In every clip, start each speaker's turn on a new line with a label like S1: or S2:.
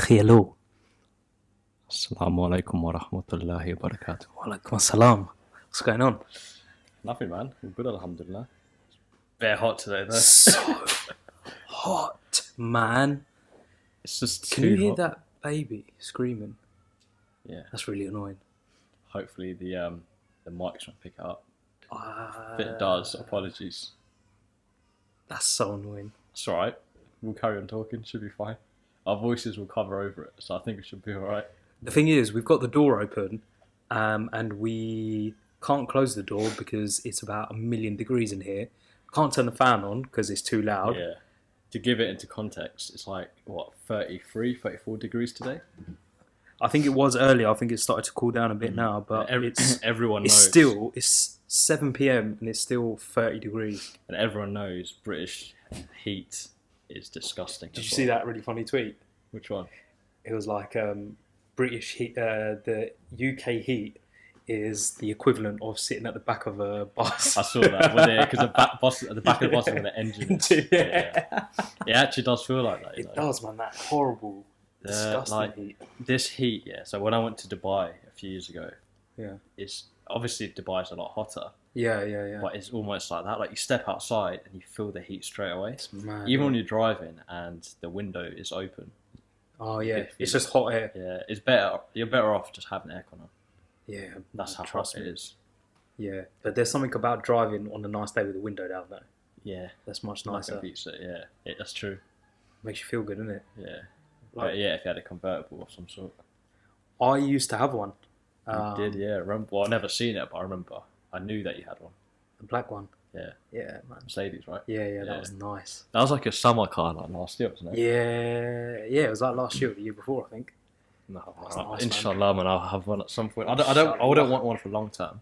S1: أخي ألو.
S2: Assalamu alaikum wa rahmatullahi wa barakatuh.
S1: Walaikum assalam. What's going on?
S2: Nothing, man. We're good, alhamdulillah. Very hot today, though.
S1: So hot, man.
S2: It's just
S1: Can you
S2: too
S1: hear
S2: hot.
S1: that baby screaming?
S2: Yeah.
S1: That's really annoying.
S2: Hopefully the mics won't pick it up. If
S1: Uh,
S2: it does, apologies.
S1: That's so annoying.
S2: It's alright. We'll carry on talking. Should be fine. Our voices will cover over it, so I think it should be alright.
S1: The thing is, we've got the door open, and we can't close the door because it's about 1,000,000 degrees in here. Can't turn the fan on because it's too loud.
S2: Yeah. To give it into context, it's like, 33, 34 degrees today?
S1: I think it was earlier. I think it started to cool down a bit now, but
S2: Everyone
S1: it's
S2: knows.
S1: it's 7 p.m. and it's still 30 degrees.
S2: And everyone knows British heat is disgusting.
S1: Did you see that really funny tweet?
S2: Which one?
S1: It was like British heat, the UK heat is the equivalent of sitting at the back of a bus.
S2: I saw that, because the back of the bus is where the engine is.
S1: Yeah.
S2: It actually does feel like that.
S1: It does, man. That horrible, disgusting heat.
S2: This heat, yeah. So when I went to Dubai a few years ago,
S1: Yeah.
S2: it's obviously Dubai's a lot hotter,
S1: Yeah.
S2: but it's almost like that. Like you step outside and you feel the heat straight away.
S1: It's mad.
S2: Even when you're driving and the window is open.
S1: Oh yeah,
S2: If
S1: it's
S2: you-
S1: just hot air.
S2: Yeah, it's better. You're better off just having aircon on.
S1: Yeah,
S2: That's how
S1: trust
S2: hot
S1: me.
S2: it is.
S1: Yeah, but there's something about driving on a nice day with the window down though.
S2: Yeah,
S1: That's much
S2: nothing
S1: nicer.
S2: beats it. Yeah, that's true.
S1: Makes you feel good, doesn't it?
S2: Yeah,
S1: Like,
S2: but yeah, if you had a convertible of some sort.
S1: I used to have one.
S2: You did, yeah. I remember, well, I've never seen it, but I remember. I knew that you had one.
S1: The black one.
S2: Yeah.
S1: Yeah, man.
S2: Mercedes, right?
S1: Yeah, that
S2: Yeah.
S1: was nice.
S2: That was like a summer car like last year, wasn't it?
S1: Yeah, it was like last year or the year before, I think.
S2: No,
S1: That's nice,
S2: inshallah, man, I'll have one at some point. I
S1: Inshallah.
S2: wouldn't want one for long term.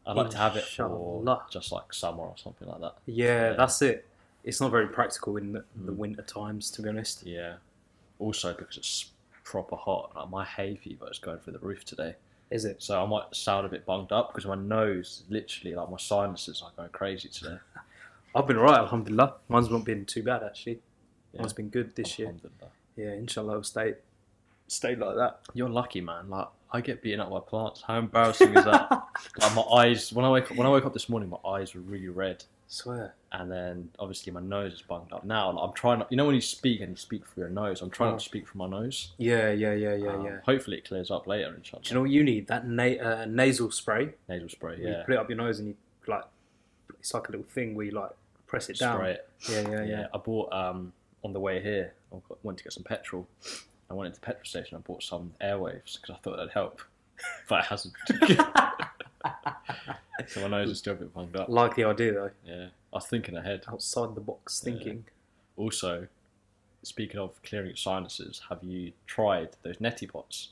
S2: I'd like to have it for
S1: Inshallah.
S2: just like summer or something like that.
S1: Yeah,
S2: Yeah.
S1: that's it. It's not very practical in the winter times, to be honest.
S2: Yeah. Also because it's proper hot. Like my hay fever is going through the roof today.
S1: Is it?
S2: So I might sound a bit bunged up because my nose, literally, like my sinuses are going crazy today.
S1: I've been alright, alhamdulillah. Mine's not been too bad, actually.
S2: Yeah.
S1: Mine's been good this year.
S2: Alhamdulillah.
S1: Yeah, inshallah, it'll stay like that.
S2: You're lucky, man. Like I get beaten up by plants. How embarrassing is that? Like my eyes, when I woke up this morning, my eyes were really red,
S1: Swear.
S2: and then obviously my nose is bunged up. Now like, I'm trying. You know when you speak and you speak through your nose, I'm trying not to speak through my nose.
S1: Yeah.
S2: Hopefully it clears up later. Inshallah.
S1: Do you know what you need? That nasal spray.
S2: Nasal spray.
S1: You
S2: Yeah.
S1: put it up your nose and you like, it's like a little thing where you like press it down.
S2: Spray it.
S1: Yeah.
S2: I bought on the way here. Went to get some petrol. I went into the petrol station. I bought some Airwaves because I thought that'd help, but it hasn't. So my nose is still a bit bunged up.
S1: Like the idea though.
S2: Yeah, I was thinking ahead.
S1: Outside the box thinking.
S2: Also, speaking of clearing your sinuses, have you tried those neti pots?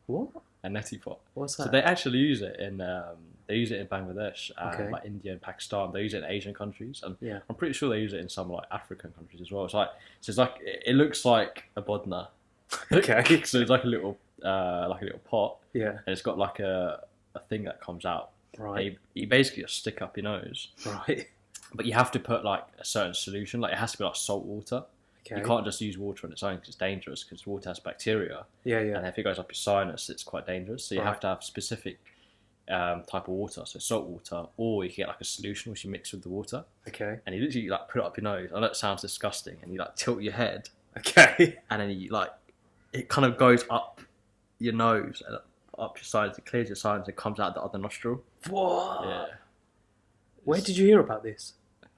S1: What?
S2: A neti pot.
S1: What's that?
S2: So they actually use it in Bangladesh,
S1: Okay.
S2: like India and Pakistan. They use it in Asian countries, and
S1: Yeah.
S2: I'm pretty sure they use it in some like African countries as well. It's like it looks like a bodna.
S1: Okay.
S2: So it's like a little pot,
S1: Yeah.
S2: and it's got like a thing that comes out.
S1: Right.
S2: You basically just stick up your nose,
S1: Right.
S2: but you have to put like a certain solution. Like it has to be like salt water.
S1: Okay.
S2: You can't just use water on its own because it's dangerous. Because water has bacteria,
S1: Yeah.
S2: and if it goes up your sinus, it's quite dangerous. So you
S1: Right.
S2: have to have specific type of water, so salt water, or you can get like a solution which you mix with the water,
S1: Okay.
S2: and you literally like put it up your nose. I know it sounds disgusting, and you like tilt your head,
S1: Okay.
S2: and then you like it kind of goes up your nose and up your sides. It clears your sides. It comes out the other nostril.
S1: What?
S2: Yeah.
S1: Where did you hear about this?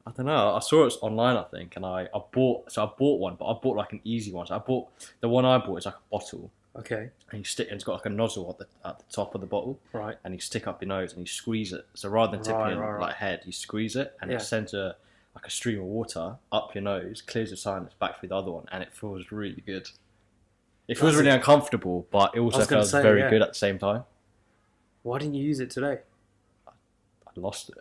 S2: I don't know. I saw it online, I think, and I bought one, but I bought like an easy one. So the one I bought is like a bottle,
S1: Okay.
S2: and and it's got like a nozzle at the top of the bottle,
S1: Right.
S2: and you stick up your nose and you squeeze it. So rather than tipping
S1: Right.
S2: like head, you squeeze it, and
S1: Yeah.
S2: it sends a stream of water up your nose, clears your sinus, back through the other one, and it feels really good. It feels really uncomfortable, but it also
S1: was gonna
S2: feels
S1: say,
S2: very
S1: yeah.
S2: good at the same time.
S1: Why didn't you use it today?
S2: I lost it.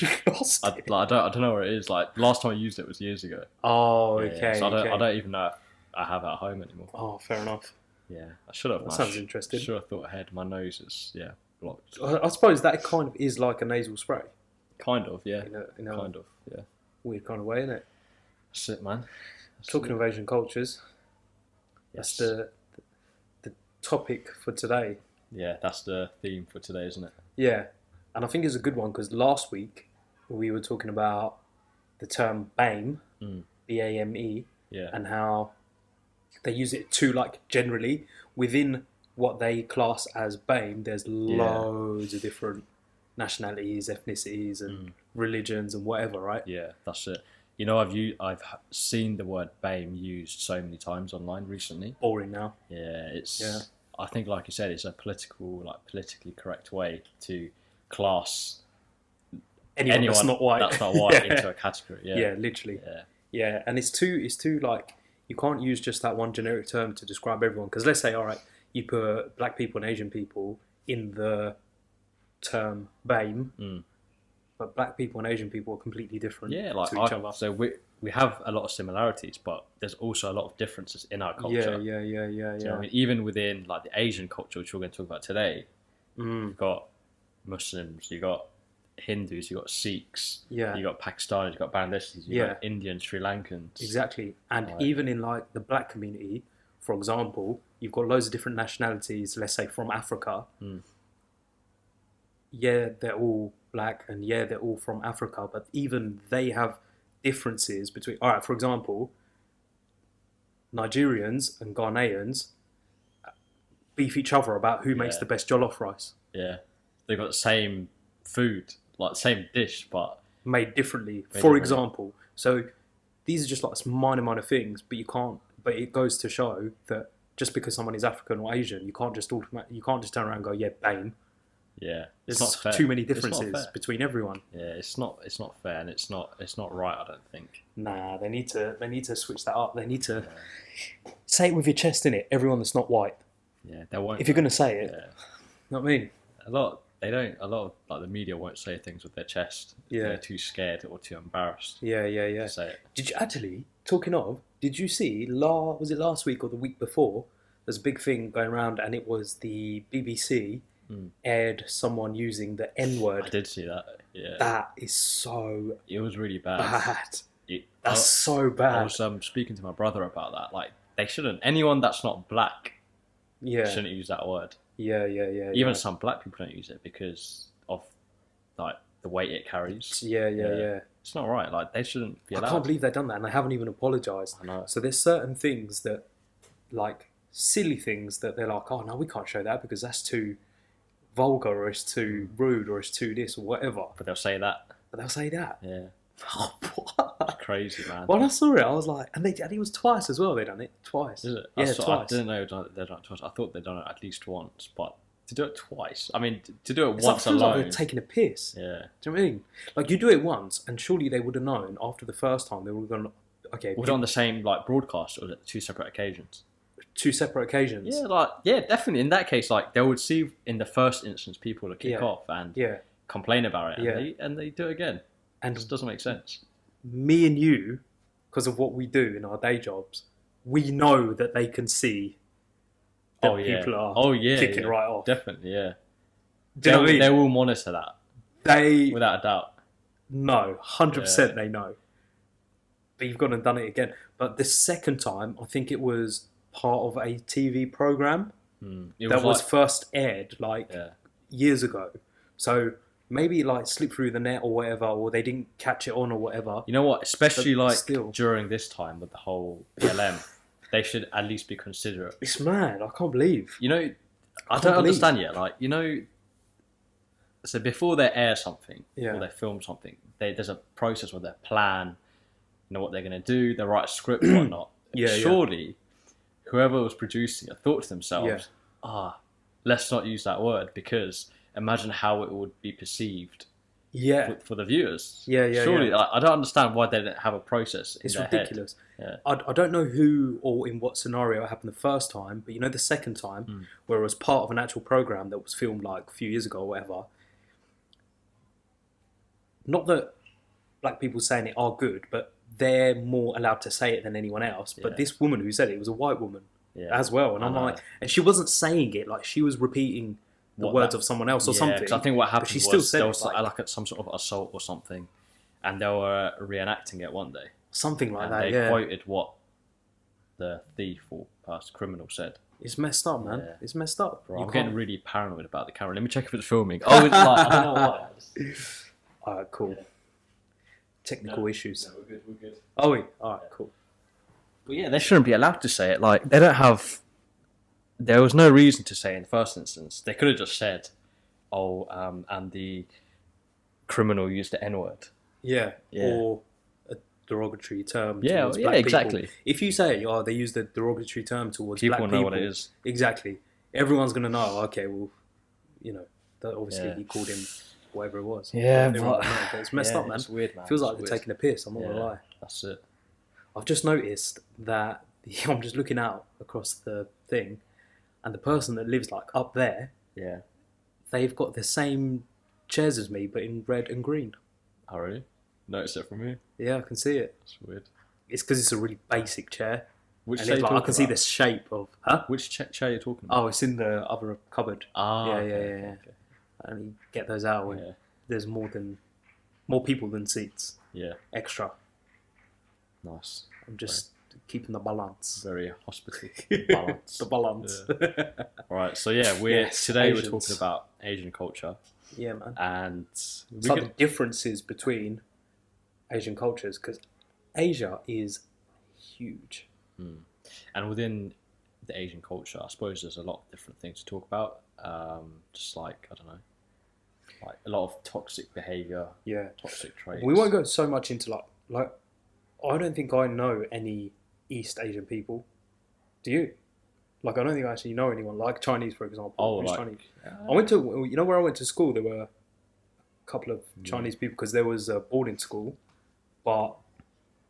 S1: You lost
S2: I
S1: it.
S2: don't know where it is. Like last time I used it was years ago.
S1: Oh,
S2: Yeah,
S1: okay.
S2: so
S1: okay.
S2: I don't even know if I have it at home anymore.
S1: Oh, fair enough.
S2: Yeah, I should have.
S1: That
S2: I
S1: sounds interesting.
S2: Should have thought ahead. My nose is blocked.
S1: I suppose that kind of is like a nasal spray
S2: Kind of, yeah.
S1: in a
S2: Kind of, yeah.
S1: weird kind of way, isn't it?
S2: That's it, man.
S1: Talking of Asian cultures, That's
S2: Yes.
S1: the topic for today.
S2: Yeah, that's the theme for today, isn't it?
S1: Yeah, and I think it's a good one because last week we were talking about the term BAME,
S2: Mm.
S1: BAME,
S2: Yeah.
S1: and how they use it to like generally within what they class as BAME. There's
S2: Yeah.
S1: loads of different nationalities, ethnicities, and
S2: Mm.
S1: religions and whatever, right?
S2: Yeah, that's it. Seen the word BAME used so many times online recently.
S1: Boring now.
S2: Yeah, it's.
S1: Yeah.
S2: I think, like you said, it's a politically correct way to class
S1: Anyone that's not white.
S2: that's not white into a category. Yeah.
S1: Yeah, literally.
S2: Yeah.
S1: Yeah, and it's too like you can't use just that one generic term to describe everyone. Because let's say, all right, you put black people and Asian people in the term BAME,
S2: Mm.
S1: but black people and Asian people are completely different
S2: Yeah, like
S1: to each other.
S2: so we have a lot of similarities, but there's also a lot of differences in our culture.
S1: Yeah.
S2: Do you know what I mean? Even within like the Asian culture, which we're going to talk about today, you've got Muslims, you've got Hindus, you've got Sikhs,
S1: Yeah.
S2: you've got Pakistanis, you've got Bangladeshis, you've got Indians, Sri Lankans.
S1: Exactly. And
S2: Right.
S1: even in like the black community, for example, you've got loads of different nationalities, let's say from Africa.
S2: Mm.
S1: Yeah, they're all black and yeah, they're all from Africa, but even they have differences between, all right, for example, Nigerians and Ghanaians beef each other about who makes
S2: Yeah.
S1: the best jollof rice,
S2: Yeah, they've got the same food, like the same dish, but
S1: made differently, for
S2: differently.
S1: example. So these are just like minor things, but you can't, but it goes to show that just because someone is African or Asian, you can't just turn around and go, yeah, BAME.
S2: yeah,
S1: There's
S2: it's not fair.
S1: too many
S2: It's not
S1: differences
S2: fair.
S1: between everyone.
S2: Yeah, it's not fair, and it's not right. I don't think.
S1: Nah, they need to switch that up. They need to say it with your chest in it. Everyone that's not white.
S2: Yeah, they won't.
S1: If you're gonna say it,
S2: Yeah.
S1: you know what I mean?
S2: A lot of like the media won't say things with their chest.
S1: Yeah.
S2: They're too scared or too embarrassed
S1: Yeah.
S2: to say it.
S1: Did you actually, talking of, did you see, was it last week or the week before, there's a big thing going around and it was the BBC aired someone using the
S2: I
S1: N-word.
S2: did see that. Yeah,
S1: That is so
S2: it was really bad.
S1: bad.
S2: It-
S1: That's so
S2: I
S1: bad.
S2: was speaking to my brother about that. Like, they shouldn't. Anyone that's not black
S1: Yeah.
S2: shouldn't use that word.
S1: Yeah.
S2: Even some black people don't use it because of like the weight it carries.
S1: Yeah.
S2: It's not right. Like, they shouldn't be
S1: I
S2: allowed.
S1: can't believe they've done that and they haven't even apologised.
S2: I know.
S1: So there's certain things that, like, silly things that they're like, oh no, we can't show that because that's too vulgar or it's too rude or it's too this or whatever.
S2: But they'll say that.
S1: But they'll say that.
S2: Yeah,
S1: What?
S2: crazy, man.
S1: When I saw it, I was like, and it was twice as well. They done it twice.
S2: Is it?
S1: Yeah,
S2: I
S1: twice.
S2: didn't know they'd done it twice. I thought they'd done it at least once, but to do it twice. I mean, to do it
S1: It's like,
S2: once
S1: feels like
S2: alone.
S1: they're taking a piss.
S2: Yeah.
S1: Do you know what I mean? Like you do it once, and surely they would have known after the first time they were going. Okay,
S2: Was it on the same like broadcast, or was it two separate occasions?
S1: two separate occasions.
S2: Yeah, definitely. In that case, like they would see in the first instance people to kick
S1: Yeah.
S2: off and
S1: Yeah.
S2: complain about it,
S1: Yeah.
S2: and they do it again.
S1: And
S2: It just doesn't make sense.
S1: me and you, because of what we do in our day jobs, we know that they can see that people are kicking
S2: yeah.
S1: right off.
S2: Definitely, yeah.
S1: Do you know what I mean?
S2: They will monitor that
S1: They
S2: without a doubt.
S1: know, 100% they know. But you've gone and done it again. But the second time, I think it was part of a TV program
S2: It
S1: that was
S2: like-
S1: first aired like
S2: yeah.
S1: years ago. So maybe it like slipped through the net or whatever, or they didn't catch it on or whatever.
S2: You know what? Especially
S1: But
S2: like
S1: still.
S2: during this time with the whole BLM, they should at least be considerate.
S1: It's mad. I can't believe.
S2: You know, I
S1: Can't
S2: don't
S1: believe.
S2: understand yet. Like, you know, so before they air something
S1: Yeah.
S2: or they film something, there's a process where they plan, you know, what they're going to do, they write a script and whatnot.
S1: Yeah, yeah.
S2: Surely, whoever was producing it thought to themselves, let's not use that word because imagine how it would be perceived
S1: Yeah.
S2: for the viewers.
S1: Yeah.
S2: Surely, I don't understand why they didn't have a process in
S1: It's
S2: their
S1: ridiculous.
S2: head.
S1: I don't know who or in what scenario it happened the first time, but you know the second time, where it was part of an actual program that was filmed like a few years ago or whatever. Not that black people saying it are good, but they're more allowed to say it than anyone else. But
S2: Yeah.
S1: this woman who said it was a white woman
S2: Yeah.
S1: as well, and
S2: I
S1: I'm
S2: know.
S1: like, and she wasn't saying it like she was repeating the
S2: What
S1: words
S2: that-
S1: of someone else or
S2: Yeah,
S1: something.
S2: 'cause I think what happened
S1: she still
S2: was
S1: said
S2: there
S1: it,
S2: was like some sort of assault or something, and they were reenacting it one day.
S1: something like
S2: And
S1: that.
S2: they
S1: Yeah,
S2: quoted what the thief or criminal said.
S1: It's messed up, man.
S2: Yeah.
S1: It's messed up.
S2: Bro,
S1: You
S2: I'm
S1: can't-
S2: getting really paranoid about the camera. Let me check if it's filming. Oh, it's like, I don't know what.
S1: Alright, cool.
S2: Yeah.
S1: Technical issues.
S2: No, we're good. We're good.
S1: Oh, wait. Alright, cool.
S2: But yeah, they shouldn't be allowed to say it. Like, they don't have. There was no reason to say in the first instance. They could have just said, "Oh, and the criminal used the N-word."
S1: Yeah.
S2: Yeah.
S1: Or a derogatory term.
S2: Yeah,
S1: towards
S2: yeah,
S1: black people.
S2: exactly.
S1: If you say, "Oh, they used a derogatory term towards
S2: People
S1: black
S2: know
S1: people,"
S2: what it is.
S1: exactly. Everyone's gonna know. Okay, well, you know, that obviously
S2: Yeah.
S1: he called him whatever it was.
S2: Yeah,
S1: Everyone
S2: but-
S1: will know, but it's messed
S2: Yeah,
S1: up, man.
S2: It's weird, man.
S1: Feels
S2: It's
S1: like they're
S2: weird.
S1: taking a piss. I'm not gonna
S2: Yeah.
S1: lie.
S2: That's it.
S1: I've just noticed that I'm just looking out across the thing, and the person that lives like up there,
S2: Yeah.
S1: they've got the same chairs as me, but in red and green.
S2: Oh, really? Notice it from me.
S1: Yeah, I can see it.
S2: That's weird.
S1: It's because it's a really basic chair,
S2: Which
S1: and
S2: chair
S1: it's
S2: you
S1: like, I
S2: talking
S1: can see
S2: about?
S1: the shape of. Huh?
S2: Which chair are you talking about?
S1: Oh, it's in the other cupboard.
S2: Ah,
S1: yeah,
S2: okay,
S1: yeah,
S2: okay,
S1: yeah.
S2: okay.
S1: And you get those out when
S2: Yeah,
S1: there's more people than seats.
S2: yeah.
S1: Extra.
S2: Nice.
S1: I'm just keeping the balance.
S2: Very hospitality. Balance.
S1: The balance.
S2: All right. So yeah,
S1: Yes,
S2: today
S1: Asians.
S2: we're talking about Asian culture,
S1: Yeah, man.
S2: and
S1: It's
S2: we
S1: like
S2: could,
S1: the differences between Asian cultures, because Asia is huge.
S2: and within the Asian culture, I suppose there's a lot of different things to talk about. Just like, I don't know, like a lot of toxic behavior,
S1: Yeah.
S2: toxic traits.
S1: We won't go so much into like I don't think I know any East Asian people. Do you? Like, I don't think I actually know anyone like Chinese, for example.
S2: Oh,
S1: Who's
S2: like,
S1: Chinese? I went to, you know, where I went to school, there were a couple of Chinese people, because there was a boarding school, but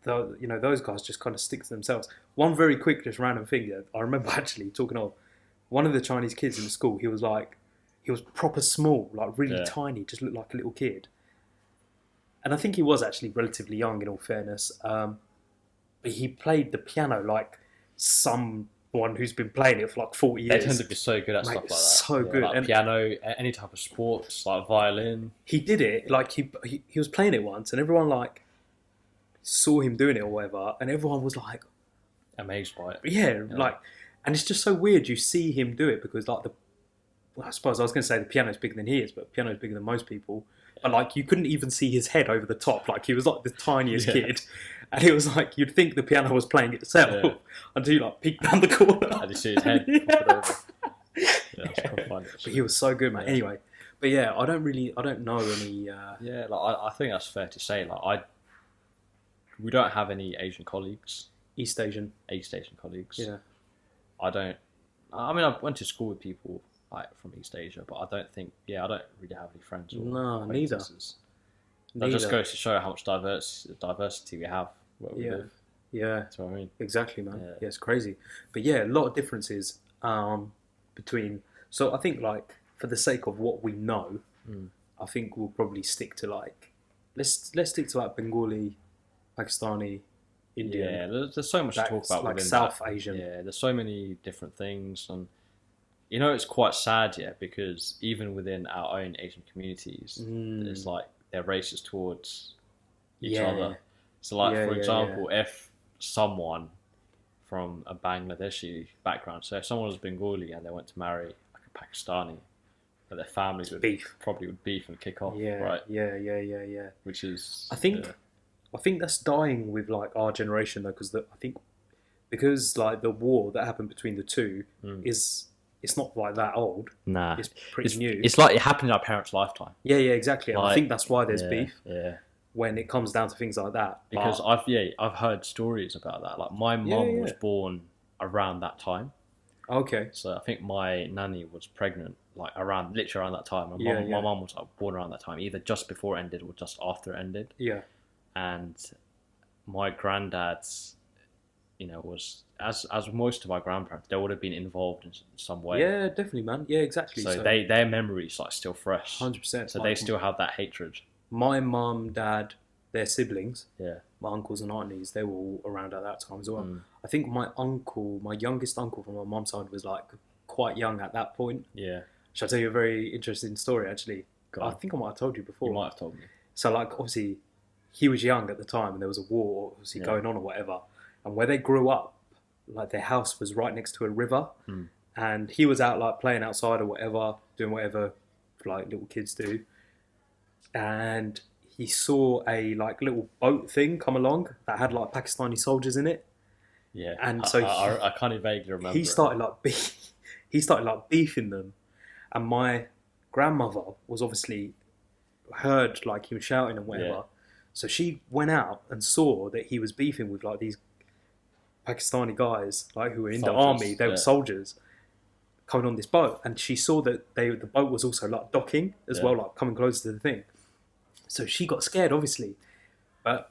S1: those guys just kind of stick to themselves. One very quick, just random thing. Yeah, I remember actually talking of one of the Chinese kids in the school. He was proper small, like really
S2: Yeah.
S1: tiny, just looked like a little kid. And I think he was actually relatively young, in all fairness. But he played the piano like someone who's been playing it for like 40
S2: They
S1: years.
S2: tend to be so good at
S1: Mate,
S2: stuff like that.
S1: so good.
S2: Like
S1: And-
S2: piano, any type of sports, like violin.
S1: He did it, like he was playing it once, and everyone like saw him doing it or whatever, and everyone was like,
S2: Amazed by it.
S1: yeah, like, and it's just so weird. You see him do it because like I suppose I was going to say the piano's bigger than he is, but piano's bigger than most people. But like, you couldn't even see his head over the top. Like, he was like the tiniest
S2: Yeah.
S1: kid, and it was like you'd think the piano was playing itself
S2: Yeah.
S1: until you like peeked around the corner.
S2: And you see his head.
S1: Yeah.
S2: pop it over. Yeah, it's quite funny,
S1: But
S2: actually.
S1: he was so good, man.
S2: Yeah.
S1: Anyway, but yeah, I don't know any.
S2: Yeah, like I think that's fair to say. We don't have any Asian colleagues,
S1: East Asian.
S2: East Asian colleagues.
S1: Yeah.
S2: I don't. I mean, I went to school with people like from East Asia, but I don't really have any friends. Or
S1: No, neither.
S2: acquaintances. That just
S1: Neither.
S2: goes to show how much diversity we have where we
S1: Yeah.
S2: live.
S1: Yeah.
S2: That's what I mean.
S1: Exactly, man.
S2: Yeah.
S1: Yeah, it's crazy. But yeah, a lot of differences between. So I think, like, for the sake of what we know, I think we'll probably stick to like let's stick to like Bengali, Pakistani, Indian.
S2: Yeah, there's so much to talk
S1: That's
S2: about
S1: like
S2: within
S1: South
S2: that.
S1: Asian.
S2: Yeah, there's so many different things, and you know it's quite sad, yeah, because even within our own Asian communities, it's like they're racist towards each
S1: Yeah.
S2: other. So, like
S1: Yeah,
S2: for
S1: yeah,
S2: example, if someone from a Bangladeshi background, so if someone was Bengali and they went to marry like a Pakistani, but their families would
S1: Beef.
S2: probably would beef and kick off,
S1: Yeah,
S2: right?
S1: yeah.
S2: Which is
S1: I think that's dying with like our generation though, because like the war that happened between the two it's not like that old.
S2: nah,
S1: It's pretty new.
S2: It's like it happened in our parents' lifetime.
S1: Yeah, exactly. And I
S2: Like,
S1: think that's why there's
S2: yeah,
S1: beef
S2: Yeah.
S1: when it comes down to things like that.
S2: Because
S1: But-
S2: I've heard stories about that. Like my mum
S1: Yeah,
S2: was
S1: yeah.
S2: born around that time,
S1: okay,
S2: so I think my nanny was pregnant like literally around that time.
S1: Yeah,
S2: My
S1: yeah.
S2: mum was like born around that time, either just before it ended or just after it ended.
S1: yeah,
S2: And my granddad's, was as most of my grandparents, they would have been involved in some way.
S1: yeah, definitely, man. Yeah, exactly.
S2: So their memories like still fresh.
S1: 100%.
S2: So they still have that hatred.
S1: My mum, dad, their siblings,
S2: Yeah.
S1: my uncles and aunties, they were all around at that time as well.
S2: Mm.
S1: I think my youngest uncle from my mum's side was like quite young at that point.
S2: Yeah.
S1: Shall I tell you a very interesting story actually?
S2: Go
S1: I
S2: on.
S1: think I might have told you before.
S2: You might have told me.
S1: So like obviously he was young at the time and there was a war obviously
S2: Yeah.
S1: going on or whatever. And where they grew up, like their house was right next to a river,
S2: Mm.
S1: and he was out like playing outside or whatever, doing whatever like little kids do, and he saw a like little boat thing come along that had like Pakistani soldiers in it,
S2: Yeah,
S1: and so
S2: I kind of vaguely remember.
S1: he started like he started like beefing them, and my grandmother was obviously heard like he was shouting and whatever,
S2: Yeah.
S1: so she went out and saw that he was beefing with like these Pakistani guys like who were in the
S2: Soldiers,
S1: army. They were
S2: yeah.
S1: soldiers coming on this boat, and she saw that the boat was also like docking as
S2: Yeah.
S1: well, like coming closer to the thing. So she got scared, obviously. But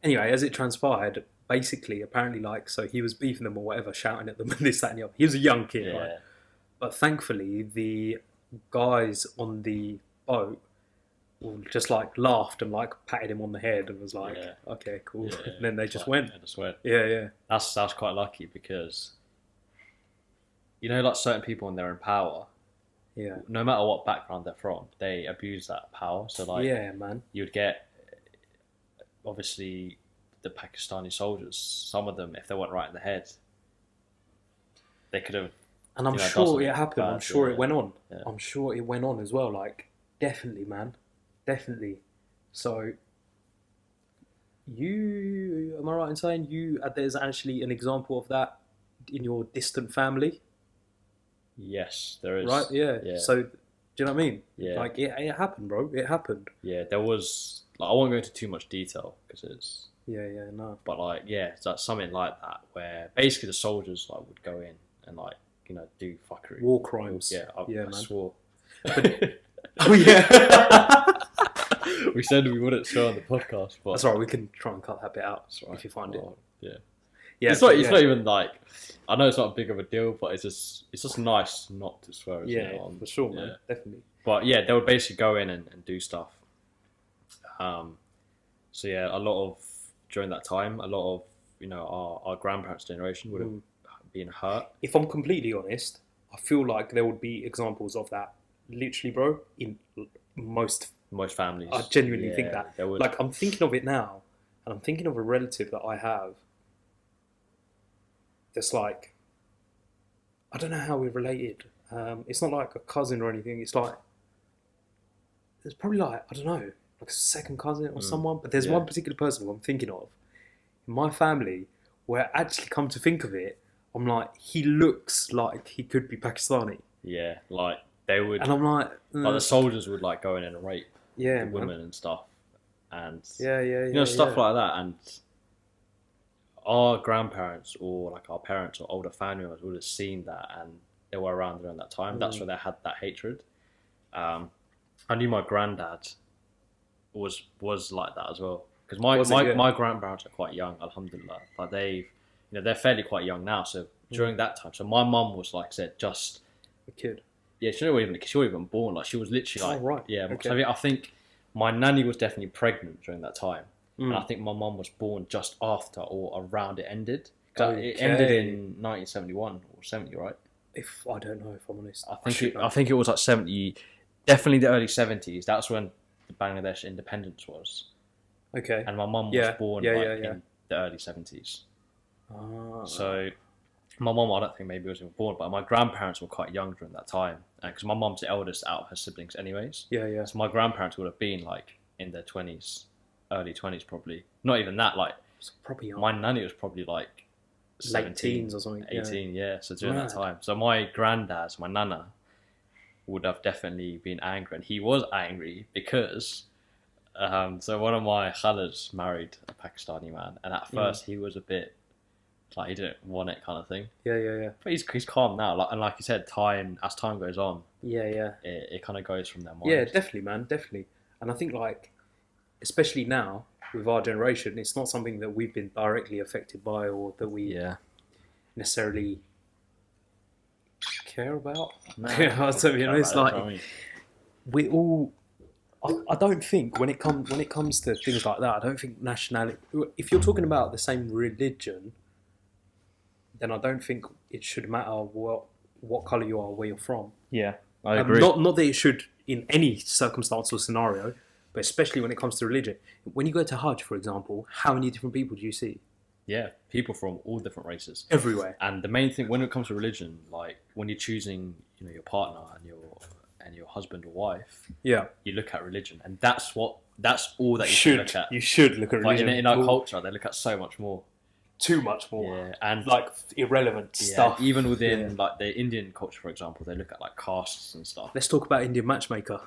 S1: anyway, as it transpired, basically, apparently, like, so he was beefing them or whatever, shouting at them and this, that, and the other. He was a young kid,
S2: Yeah.
S1: right? But thankfully, the guys on the boat just like laughed and like patted him on the head and was like,
S2: Yeah.
S1: okay, cool.
S2: Yeah.
S1: And then they just
S2: Like,
S1: went.
S2: they just went.
S1: Yeah, yeah.
S2: That's quite lucky because, you know, like certain people when they're in power,
S1: Yeah.
S2: no matter what background they're from, they abuse that power. So like,
S1: Yeah, man.
S2: you'd get obviously the Pakistani soldiers. Some of them, if they weren't right in the head, they could have.
S1: And I'm
S2: You know,
S1: sure
S2: doesn't
S1: it happened. I'm
S2: bad,
S1: sure
S2: yeah.
S1: it went on.
S2: Yeah.
S1: I'm sure it went on as well. Like, definitely, man. Definitely. So, am I right in saying there's actually an example of that in your distant family?
S2: Yes, there is.
S1: Right? Yeah.
S2: Yeah.
S1: So, do you know what I mean?
S2: Yeah.
S1: Like, it happened, bro. It happened.
S2: Yeah, there was. Like, I won't go into too much detail because it's.
S1: Yeah, yeah, no.
S2: But like, yeah, it's like something like that where basically the soldiers like would go in and like do fuckery.
S1: War crimes.
S2: Yeah, I
S1: man.
S2: swore.
S1: Oh, yeah.
S2: We said we wouldn't swear on the podcast, but
S1: That's all right. We can try and cut that bit out
S2: that's right.
S1: if you find it.
S2: Oh, yeah.
S1: Yeah,
S2: It's
S1: but
S2: like it's
S1: yeah.
S2: not even like I know it's not big of a deal, but it's just nice not to swear. Isn't
S1: Yeah,
S2: it, on-
S1: for sure, man.
S2: yeah.
S1: Definitely.
S2: But yeah, they would basically go in and do stuff. So yeah, a lot of during that time, a lot of our grandparents' generation would have been hurt.
S1: If I'm completely honest, I feel like there would be examples of that, literally, bro, in most.
S2: Most families.
S1: I genuinely think
S2: Yeah,
S1: that.
S2: they would.
S1: Like, I'm thinking of it now, and I'm thinking of a relative that I have that's like, I don't know how we're related. It's not like a cousin or anything. It's like, there's probably like, I don't know, like a second cousin or someone. But there's
S2: Yeah.
S1: one particular person who I'm thinking of in my family where actually come to think of it, I'm like, he looks like he could be Pakistani.
S2: Yeah, like they would.
S1: And I'm like,
S2: Like the soldiers would like go in and rape
S1: yeah,
S2: the
S1: man.
S2: women and stuff, and
S1: Yeah,
S2: stuff like that. And our grandparents or like our parents or older family members would have seen that, and they were around during that time. That's where they had that hatred. I knew my granddad was like that as well because my grandparents are quite young, alhamdulillah. Like they're fairly quite young now. So during that time, so my mum was like I said, just
S1: a kid.
S2: yeah, she wasn't even born. Like she was literally like,
S1: Oh, right.
S2: yeah.
S1: Okay.
S2: So I think my nanny was definitely pregnant during that time,
S1: Mm.
S2: and I think my mum was born just after or around it ended. 'Cause It
S1: Okay.
S2: ended in 1971 or 70, right?
S1: If I don't know, if I'm honest,
S2: I think
S1: should know.
S2: I think it was like 70, definitely the early 70s. That's when the Bangladesh independence was,
S1: Okay.
S2: and my mum was
S1: Yeah,
S2: born
S1: yeah,
S2: like
S1: yeah, yeah.
S2: in the early 70s.
S1: Ah,
S2: So my mum, I don't think maybe was even born, but my grandparents were quite young during that time, because my mum's the eldest out of her siblings, anyways.
S1: yeah.
S2: So my grandparents would have been like in their 20s, early 20s probably. Not even that. Like
S1: It's probably young.
S2: my nanny was probably like
S1: Late teens or something.
S2: 18, yeah. So during that
S1: Mad.
S2: time, so my granddad, so my nana, would have definitely been angry, and he was angry because. So one of my khalas married a Pakistani man, and at first he was a bit like he didn't want it kind of thing.
S1: Yeah.
S2: But he's calm now. Like, and like you said, as time goes on,
S1: Yeah.
S2: it kind of goes from their mind.
S1: Yeah, definitely, man, definitely. And I think like, especially now with our generation, it's not something that we've been directly affected by or that we
S2: Yeah.
S1: necessarily care about.
S2: No,
S1: So, you know, it's
S2: that's
S1: like
S2: what I mean.
S1: we all. I don't think when it comes to things like that, I don't think nationality. If you're talking about the same religion, then I don't think it should matter what color you are, where you're from.
S2: Yeah, I agree.
S1: Not that it should in any circumstance or scenario, but especially when it comes to religion. When you go to Hajj, for example, how many different people do you see?
S2: Yeah, people from all different races.
S1: everywhere.
S2: And the main thing when it comes to religion, like when you're choosing, your partner and your husband or wife,
S1: Yeah,
S2: you look at religion, and that's all that you should look at.
S1: You should look at
S2: Like
S1: religion.
S2: in our culture, they look at so much more.
S1: Too much more.
S2: Yeah, and
S1: Like irrelevant stuff.
S2: even within like the Indian culture, for example, they look at like castes and stuff.
S1: Let's talk about Indian Matchmaker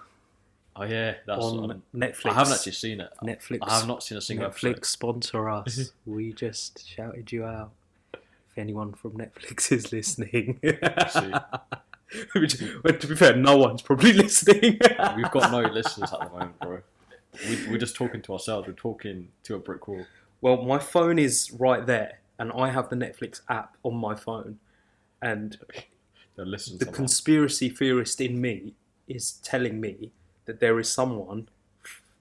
S2: Oh yeah, that's
S1: on Netflix.
S2: I haven't actually seen it.
S1: Netflix.
S2: I have not seen a single
S1: Netflix
S2: episode.
S1: sponsor us. We just shouted you out. If anyone from Netflix is listening. Which, well, to be fair, no one's probably listening.
S2: We've got no listeners at the moment, bro. We're just talking to ourselves. We're talking to a brick wall.
S1: Well, my phone is right there, and I have the Netflix app on my phone, and the conspiracy theorist in me is telling me that there is someone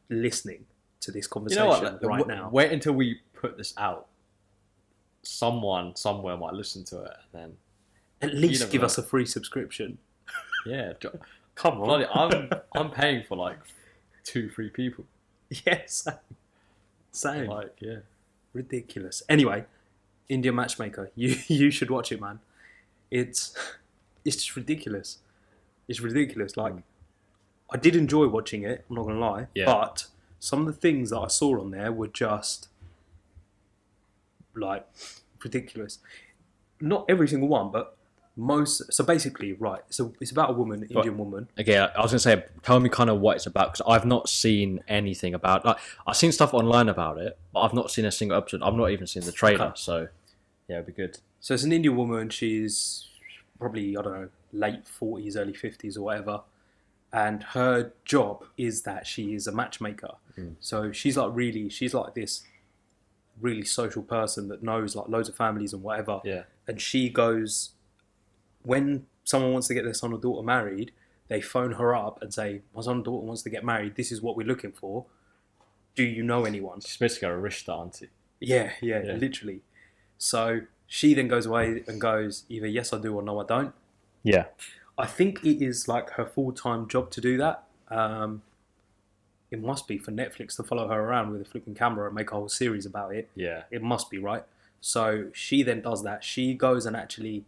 S1: listening to this conversation right now.
S2: Wait until we put this out. Someone somewhere might listen to it, and then
S1: at least give us a free subscription.
S2: Yeah,
S1: come on.
S2: Bloody, I'm paying for like 2-3 people.
S1: Yes, same.
S2: Like, yeah,
S1: ridiculous. Anyway, Indian Matchmaker, you should watch it, man. It's just ridiculous. It's ridiculous. Like, I did enjoy watching it. I'm not gonna lie, but some of the things that I saw on there were just like ridiculous. Not every single one, but most. So basically, right. So it's about a woman, an Indian woman.
S2: Okay, I was gonna say, tell me kind of what it's about, because I've not seen anything about. Like, I've seen stuff online about it, but I've not seen a single episode. I've not even seen the trailer. Okay. So yeah, it'd be good.
S1: So it's an Indian woman. She's probably, I don't know, late 40s, early 50s, or whatever. And her job is that she is a matchmaker. So she's like this really social person that knows like loads of families and whatever.
S2: Yeah.
S1: And she goes, when someone wants to get their son or daughter married, they phone her up and say, my son or daughter wants to get married. This is what we're looking for. Do you know anyone?
S2: She's basically a rishta, auntie.
S1: Yeah, literally. So she then goes away and goes, either yes I do or no I don't.
S2: Yeah.
S1: I think it is like her full-time job to do that. It must be for Netflix to follow her around with a flipping camera and make a whole series about it.
S2: Yeah.
S1: It must be, right? So she then does that. She goes and actually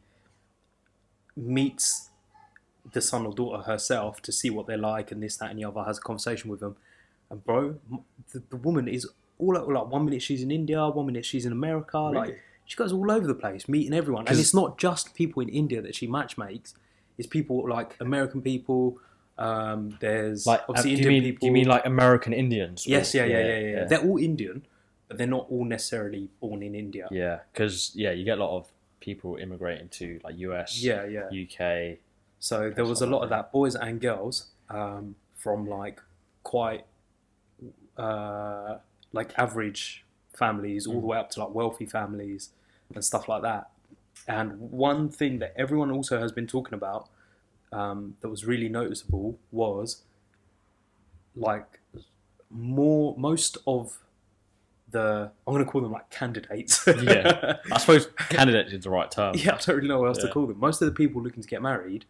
S1: meets the son or daughter herself to see what they're like and this, that and the other, has a conversation with them. And bro, the woman is all over, like 1 minute she's in India, 1 minute she's in America. Really? Like she goes all over the place, meeting everyone. And it's not just people in India that she matchmakes. It's people like American people. There's
S2: like
S1: obviously Indian people.
S2: Do you mean like American Indians?
S1: Yes, yeah. They're all Indian, but they're not all necessarily born in India.
S2: Yeah, because you get a lot of people immigrating to like US, UK.
S1: So there was a lot of that, boys and girls, from like quite like average families all the way up to like wealthy families and stuff like that. And one thing that everyone also has been talking about that was really noticeable was like most of the, I'm going to call them like candidates.
S2: Yeah, I suppose candidate is the right term.
S1: Yeah, I don't really know what else to call them. Most of the people looking to get married,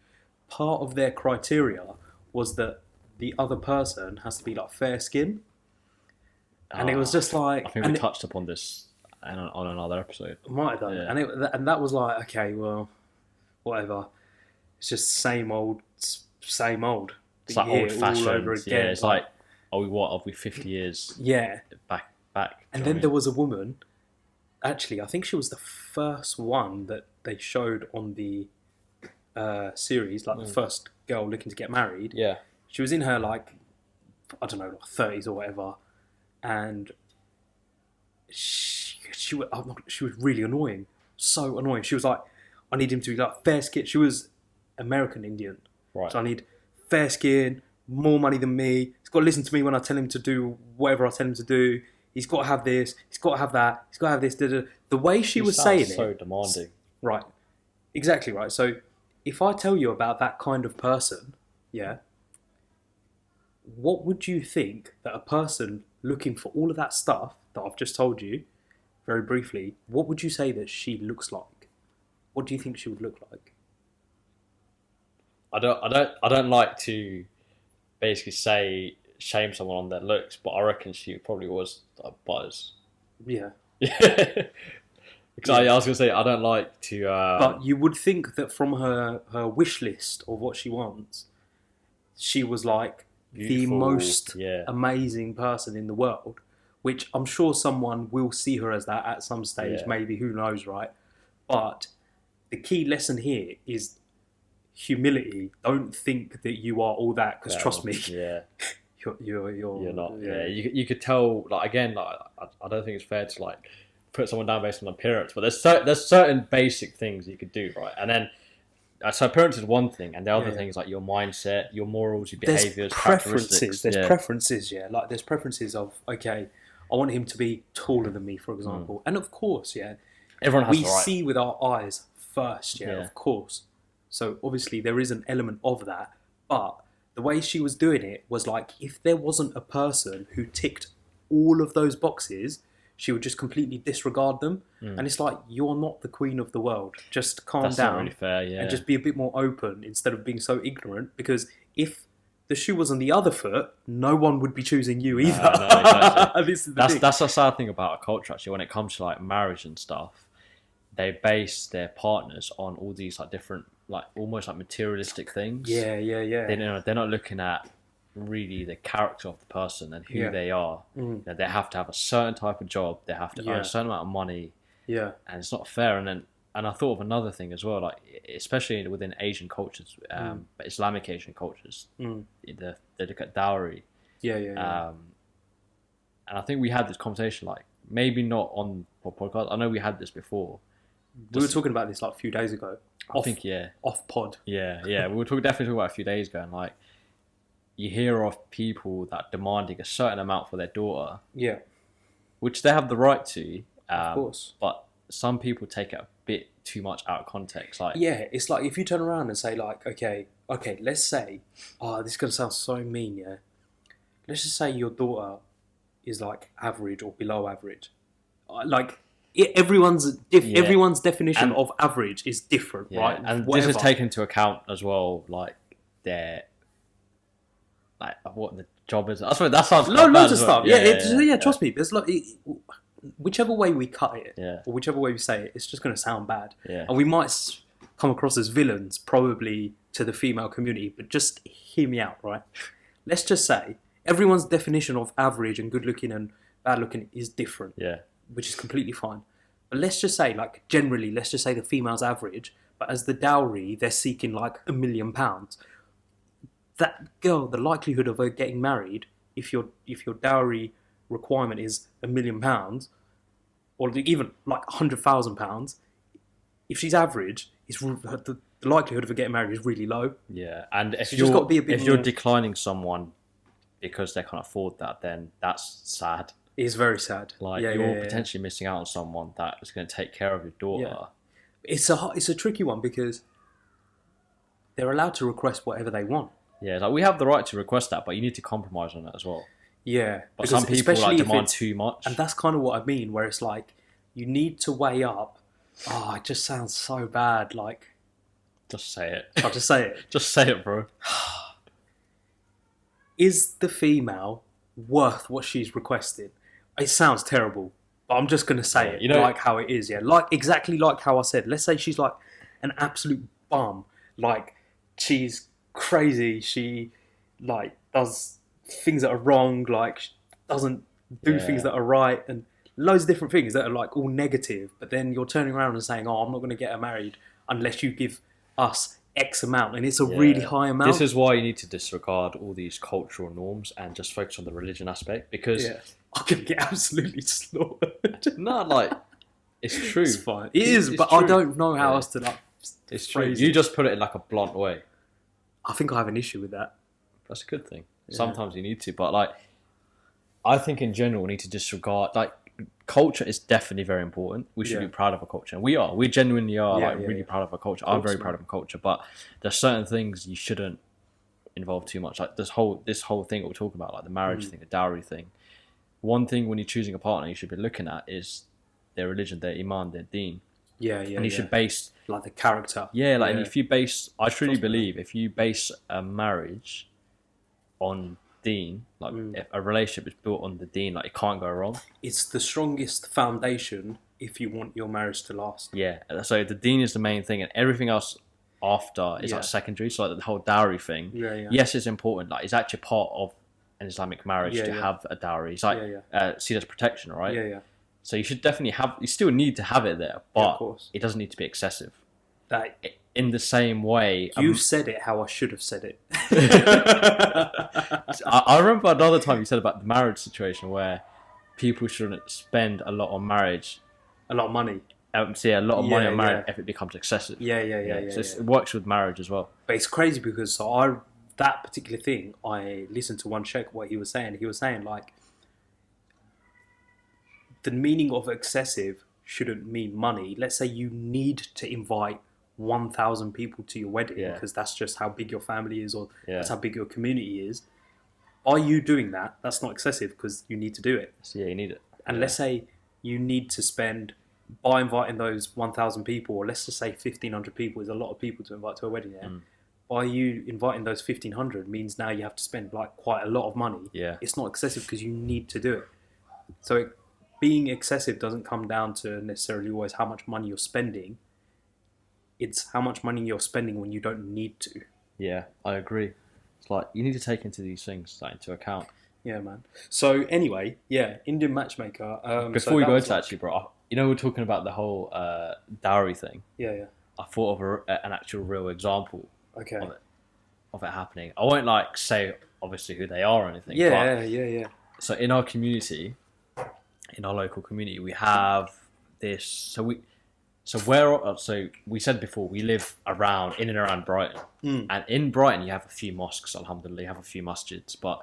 S1: part of their criteria was that the other person has to be like fair skin. And it was just like...
S2: I think we touched upon this on another episode.
S1: Might have done. Yeah. And that was like, okay, well, whatever. It's just same old.
S2: It's like old fashioned. All over again. Yeah, it's like are we 50 years?
S1: Yeah.
S2: Back.
S1: And then there was a woman. Actually, I think she was the first one that they showed on the series, like the first girl looking to get married.
S2: Yeah.
S1: She was in her like, I don't know, like 30s or whatever, and she was really annoying, so annoying. She was like, I need him to be like fair skin. She was American Indian,
S2: right?
S1: So I need fair skin, more money than me. He's got to listen to me when I tell him to do whatever I tell him to do. He's got to have this. He's got to have that. He's got to have this. The way she was saying it,
S2: so demanding.
S1: Right, exactly right. So if I tell you about that kind of person, yeah, what would you think that a person looking for all of that stuff that I've just told you, very briefly, what would you say that she looks like? What do you think she would look like?
S2: I don't like to basically shame someone on their looks, but I reckon she probably was like Buzz.
S1: Yeah.
S2: Because I was gonna say I don't like to.
S1: But you would think that from her wish list of what she wants, she was like the
S2: Beautiful,
S1: most
S2: yeah.
S1: amazing person in the world. Which I'm sure someone will see her as that at some stage.
S2: Yeah.
S1: Maybe, who knows, right? But the key lesson here is humility. Don't think that you are all that, because trust me,
S2: yeah,
S1: you're
S2: not. Yeah, you could tell. Like again, like I don't think it's fair to like put someone down based on appearance, but there's certain basic things you could do, right? And then so appearance is one thing, and the other thing is like your mindset, your morals, your behaviors, characteristics.
S1: There's preferences, yeah. Like there's preferences of, okay, I want him to be taller than me, for example, and of course, yeah,
S2: everyone has
S1: we
S2: the right.
S1: see with our eyes first, yeah, of course. So obviously there is an element of that, but the way she was doing it was like, if there wasn't a person who ticked all of those boxes, she would just completely disregard them. And it's like, you're not the queen of the world. Just calm
S2: That's
S1: down
S2: not really fair, yeah.
S1: and just be a bit more open instead of being so ignorant. Because if the shoe was on the other foot, no one would be choosing you either.
S2: No, exactly.
S1: This is the thing.
S2: That's a sad thing about our culture, actually. When it comes to like marriage and stuff, they base their partners on all these like different, like almost like materialistic things.
S1: Yeah.
S2: They're not looking at really the character of the person and who they are. You know, they have to have a certain type of job. They have to earn a certain amount of money.
S1: Yeah,
S2: and it's not fair. And I thought of another thing as well, like especially within Asian cultures, but Islamic Asian cultures, they look at dowry.
S1: Yeah.
S2: And I think we had this conversation, like maybe not on podcast. I know we had this before.
S1: We were talking about this like a few days ago. Off pod.
S2: Yeah. We were definitely talking about it a few days ago, and like you hear of people that demanding a certain amount for their daughter.
S1: Yeah.
S2: Which they have the right to.
S1: Of course.
S2: But some people take it a bit too much out of context. Like,
S1: yeah, it's like if you turn around and say like, okay, let's say, this is gonna sound so mean, yeah. Let's just say your daughter is like average or below average. Like everyone's definition of average is different, right?
S2: And this is taken into account as well, like their like what the job is. I swear that sounds
S1: loads of stuff. Yeah, trust me. There's like whichever way we cut it, or whichever way we say it, it's just going to sound bad.
S2: Yeah.
S1: And we might come across as villains, probably to the female community. But just hear me out, right? Let's just say everyone's definition of average and good looking and bad looking is different.
S2: Yeah.
S1: Which is completely fine. But let's just say, like, generally, let's just say the female's average, but as the dowry, they're seeking like £1 million. That girl, the likelihood of her getting married, if your dowry requirement is £1 million, or even like £100,000, if she's average, the likelihood of her getting married is really low.
S2: Yeah, and if
S1: you're
S2: declining someone because they can't afford that, then that's sad.
S1: It is very sad.
S2: Like you're potentially missing out on someone that is going to take care of your daughter.
S1: Yeah. It's a tricky one because they're allowed to request whatever they want.
S2: Yeah, like we have the right to request that, but you need to compromise on it as well.
S1: Yeah,
S2: but some people like demand too much,
S1: and that's kind of what I mean. Where it's like you need to weigh up. Oh, it just sounds so bad. Like,
S2: just say it.
S1: I'll just say it.
S2: Just say it, bro.
S1: Is the female worth what she's requested? It sounds terrible, but I'm just gonna say it like how it is. Yeah, like exactly like how I said. Let's say she's like an absolute bum. Like she's crazy. She like does things that are wrong. Like she doesn't do things that are right, and loads of different things that are like all negative. But then you're turning around and saying, "Oh, I'm not going to get her married unless you give us X amount," and it's a really high amount.
S2: This is why you need to disregard all these cultural norms and just focus on the religion aspect, because
S1: I'm going to get absolutely slaughtered.
S2: No, like it's true.
S1: It's fine. It is, but true. I don't know how else to like.
S2: It's true. You just put it in like a blunt way.
S1: I think I have an issue with that.
S2: That's a good thing. Yeah. Sometimes you need to, but like, I think in general we need to disregard, like, culture is definitely very important. We should be proud of our culture, and we genuinely are really proud of our culture. I'm very proud of my culture, but there's certain things you shouldn't involve too much. Like this whole thing that we're talking about, like the marriage thing, the dowry thing. One thing when you're choosing a partner you should be looking at is their religion, their iman, their deen. And you should base
S1: like the character.
S2: And if you base, I truly believe if you base a marriage on deen, like if a relationship is built on the deen, like it can't go wrong.
S1: It's the strongest foundation if you want your marriage to last.
S2: Yeah, so the deen is the main thing, and everything else after is like secondary. So like the whole dowry thing.
S1: Yeah.
S2: Yes, it's important. Like it's actually part of an Islamic marriage to have a dowry. It's like see as protection, right?
S1: Yeah.
S2: So you should definitely have. You still need to have it there, but it doesn't need to be excessive.
S1: That
S2: in the same way,
S1: you said it how I should have said it.
S2: I remember another time you said about the marriage situation where people shouldn't spend a lot on marriage,
S1: a lot of money.
S2: A lot of money on marriage if it becomes excessive.
S1: Yeah.
S2: So it works with marriage as well.
S1: But it's crazy because that particular thing, I listened to one sheikh what he was saying. He was saying like the meaning of excessive shouldn't mean money. Let's say you need to invite 1,000 people to your wedding because that's just how big your family is, or that's how big your community is. Are you doing that? That's not excessive because you need to do it.
S2: So you need it.
S1: And let's say you need to spend, by inviting those 1,000 people, or let's just say 1,500 people is a lot of people to invite to a wedding. By you inviting those 1,500 means now you have to spend like quite a lot of money.
S2: Yeah.
S1: It's not excessive because you need to do it. So being excessive doesn't come down to necessarily always how much money you're spending. It's how much money you're spending when you don't need to.
S2: Yeah, I agree. It's like you need to take into these things into account.
S1: Yeah, man. So anyway, Indian matchmaker.
S2: Before we go into actually, bro, we're talking about the whole dowry thing.
S1: Yeah.
S2: I thought of an actual real example.
S1: Okay.
S2: Of it happening. I won't like say obviously who they are or anything.
S1: Yeah.
S2: So in our community, in our local community, we have this. So we said before we live in and around Brighton, and in Brighton you have a few mosques. Alhamdulillah, you have a few masjids, but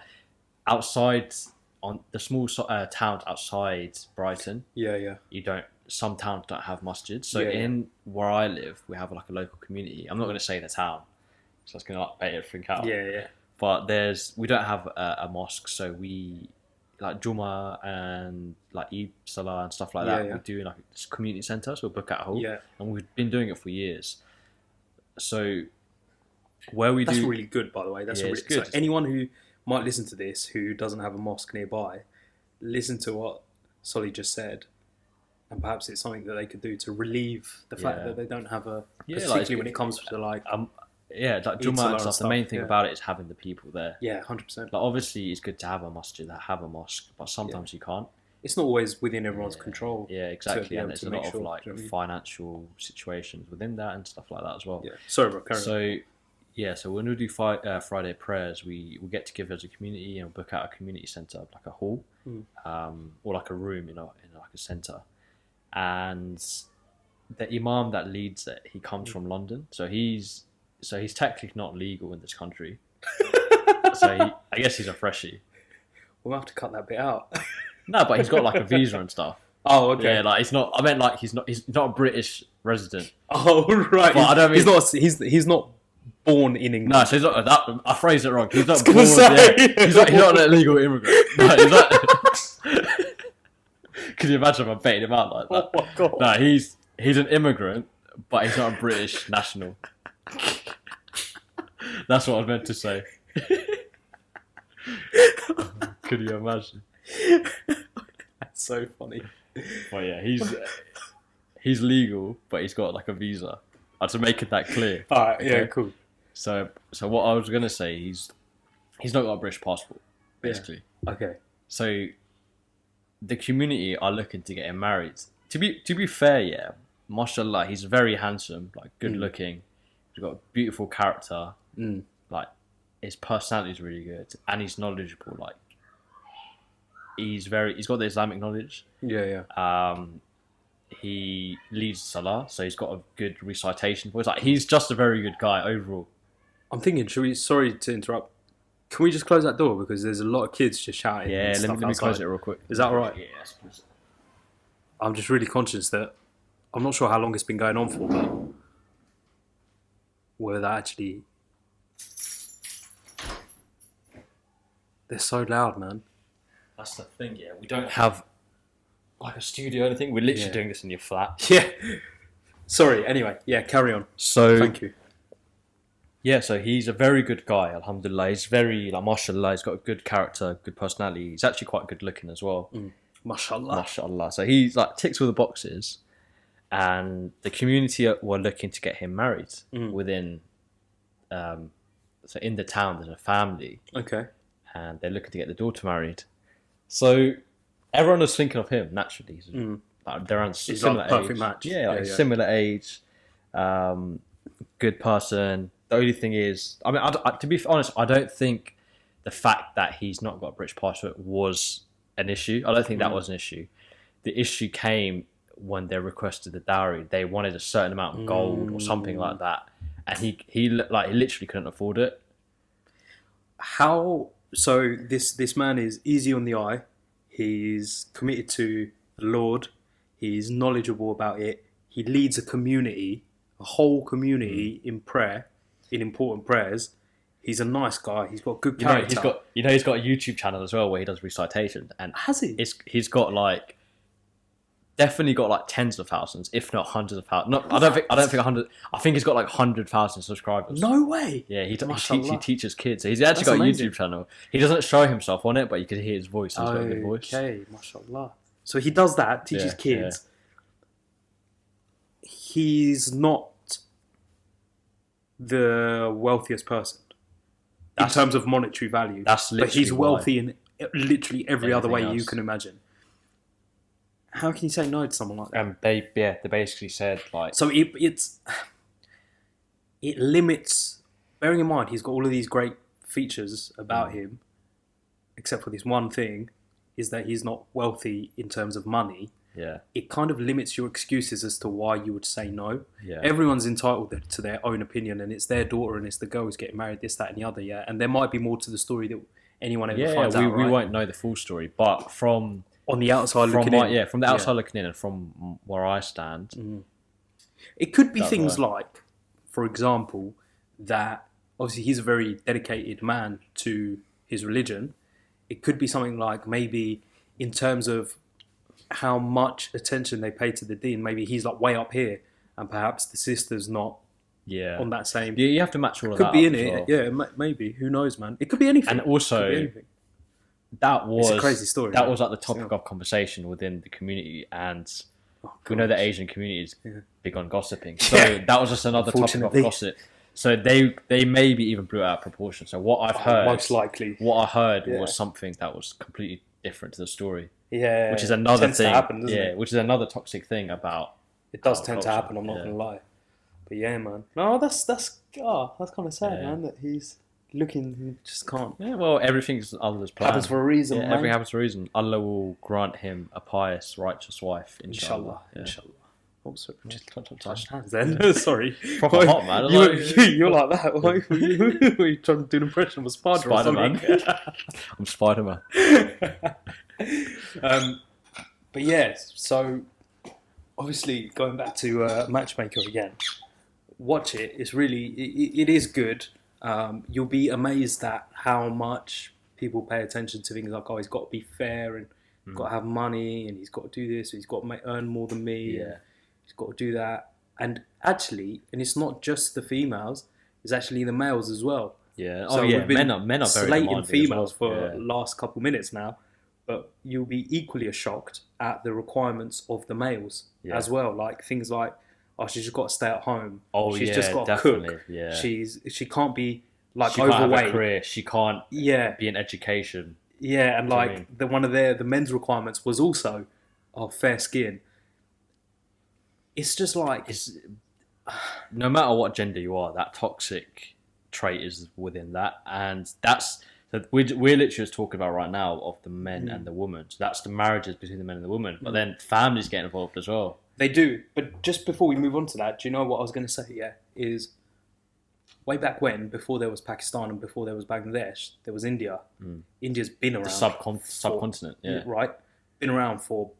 S2: outside on the small towns outside Brighton, you don't. Some towns don't have masjids. So in where I live, we have like a local community. I'm not going to say the town, so that's going to like bait everything out.
S1: Yeah.
S2: But we don't have a mosque, so we like Juma and like Eid Salah and stuff like that. We do like this community centre, so we'll book out a hall. And we've been doing it for years. So that's really good, by the way. That's really good. So anyone who might listen to this who doesn't have a mosque nearby, listen to what Solly just said. And perhaps it's something that they could do to relieve the fact that they don't have particularly when it comes to like Juma and stuff. The main thing about it is having the people there.
S1: Yeah, 100%.
S2: Like obviously, it's good to have a masjid, but sometimes you can't.
S1: It's not always within everyone's control.
S2: Yeah, exactly. And there's a lot of like financial situations within that and stuff like that as well.
S1: Yeah. Sorry, bro.
S2: So when we do Friday prayers, we get together as a community and book out a community centre, like a hall, or like a room, in like a centre. And the imam that leads it, he comes from London, so he's technically not legal in this country. I guess he's a freshie.
S1: We'll have to cut that bit out.
S2: No, but he's got like a visa and stuff.
S1: Oh, okay.
S2: Yeah, like it's not. I meant like he's not a British resident.
S1: Oh, right.
S2: But I don't mean
S1: he's not born in England.
S2: No, so he's not that. I phrased it wrong. He's not born. He's not an illegal immigrant. No, he's not. Can you imagine if I baited him out like that?
S1: Oh my god.
S2: No, he's an immigrant, but he's not a British national. That's what I was meant to say. Could you imagine?
S1: That's so funny.
S2: But yeah, he's legal, but he's got like a visa. I had to make it that clear.
S1: Alright, yeah, cool.
S2: So what I was gonna say, he's not got a British passport, basically.
S1: Yeah. Okay.
S2: So the community are looking to get him married. To be fair, mashallah, he's very handsome, like good looking. He's got a beautiful character. Like his personality is really good, and he's knowledgeable. Like he's got the Islamic knowledge.
S1: Yeah.
S2: He leads Salah, so he's got a good recitation voice. Like he's just a very good guy overall.
S1: I'm thinking, sorry to interrupt. Can we just close that door because there's a lot of kids just shouting?
S2: Yeah, let me close it real quick.
S1: Is that all right?
S2: Yes.
S1: I'm just really conscious that I'm not sure how long it's been going on for, but whether that actually... They're so loud, man.
S2: That's the thing, yeah. We don't have like a studio or anything. We're literally doing this in your flat.
S1: Yeah. Sorry, anyway. Yeah, carry on.
S2: So,
S1: thank you.
S2: Yeah, so he's a very good guy, alhamdulillah. He's very, like, mashallah, he's got a good character, good personality. He's actually quite good looking as well.
S1: Mashallah.
S2: Mashallah. So he's like ticks all the boxes, and the community were looking to get him married within. So in the town, there's a family.
S1: Okay.
S2: And they're looking to get the daughter married. So everyone was thinking of him naturally. Like, they're around similar
S1: like a perfect
S2: age.
S1: match.
S2: Yeah, similar age. Good person. The only thing is, I mean, to be honest, I don't think the fact that he's not got a British passport was an issue. I don't think that was an issue. The issue came when they requested the dowry. They wanted a certain amount of gold or something like that, and he literally couldn't afford it.
S1: How? So this man is easy on the eye. He's committed to the Lord. He's knowledgeable about it. He leads a community, a whole community in prayer, in important prayers. He's a nice guy. He's got good character.
S2: He's got a YouTube channel as well where he does recitation, and
S1: has he?
S2: He's got definitely got tens of thousands, if not hundreds of thousands. I don't think 100. I think he's got 100,000 subscribers.
S1: No way.
S2: Yeah, he teaches kids. He's actually got a YouTube channel. He doesn't show himself on it, but you can hear his voice. He's got a good voice.
S1: Okay, mashallah. So he does that, teaches kids. Yeah. He's not the wealthiest person in terms of monetary value. But he's wealthy in literally every other way you can imagine. How can you say no to someone like that?
S2: They basically said
S1: So it limits. Bearing in mind, he's got all of these great features about him, except for this one thing, is that he's not wealthy in terms of money.
S2: Yeah.
S1: It kind of limits your excuses as to why you would say no.
S2: Yeah.
S1: Everyone's entitled to their own opinion, and it's their daughter, and it's the girl who's getting married, this, that, and the other. Yeah, and there might be more to the story that anyone ever finds out.
S2: We won't know the full story, but from
S1: on the outside looking in.
S2: From the outside looking in, and from where I stand,
S1: it could be things like, for example, that obviously he's a very dedicated man to his religion. It could be something like maybe in terms of how much attention they pay to the deen. Maybe he's way up here, and perhaps the sister's not on that same.
S2: Yeah, you have to match all of
S1: that.
S2: Could
S1: be in it. Yeah, maybe. Who knows, man? It could be anything.
S2: And also, it's
S1: a crazy story.
S2: That was the topic of conversation within the community, and we know the Asian community is big on gossiping. So that was just another topic of gossip. So they maybe even blew it out of proportion. So what I've heard,
S1: most likely,
S2: was something that was completely different to the story.
S1: Yeah,
S2: which is another thing.
S1: To happen, doesn't it?
S2: Which is another toxic thing about.
S1: It does tend to happen. I'm not gonna lie, but yeah, man. No, that's kind of sad, man. That he's looking, he just can't.
S2: Yeah, well, everything's Allah's plan.
S1: Happens for a reason.
S2: Yeah, everything happens for a reason. Allah will grant him a pious, righteous wife. Inshallah.
S1: Inshallah. Oh, sorry, just touched hands then. Sorry.
S2: Proper hot, man.
S1: You're like that. Why were you trying to do an impression of a Spider-Man?
S2: I'm Spider-Man.
S1: But yeah, so obviously going back to Matchmaker again, watch it. It's really, it is good. You'll be amazed at how much people pay attention to things like, oh, he's got to be fair and got to have money and he's got to do this, he's got to earn more than me.
S2: Yeah.
S1: He's got to do that. And actually, and it's not just the females, it's actually the males as well.
S2: Yeah.
S1: So
S2: we've been men are very
S1: slating females
S2: for
S1: the last couple minutes now, but you'll be equally as shocked at the requirements of the males as well. Like things like, oh, she's just got to stay at home.
S2: Oh,
S1: she's just got to cook. Yeah. She can't be
S2: she
S1: overweight.
S2: Can't have a career. She can't be in education.
S1: Yeah, and one of the men's requirements was also fair skin. It's just
S2: no matter what gender you are, that toxic trait is within that, and we're literally just talking about right now of the men and the women. So that's the marriages between the men and the women, but then families get involved as well.
S1: They do, but just before we move on to that, do you know what I was going to say? Yeah, is way back when, before there was Pakistan and before there was Bangladesh, there was India. India's been around.
S2: The subcontinent,
S1: right? Been around for,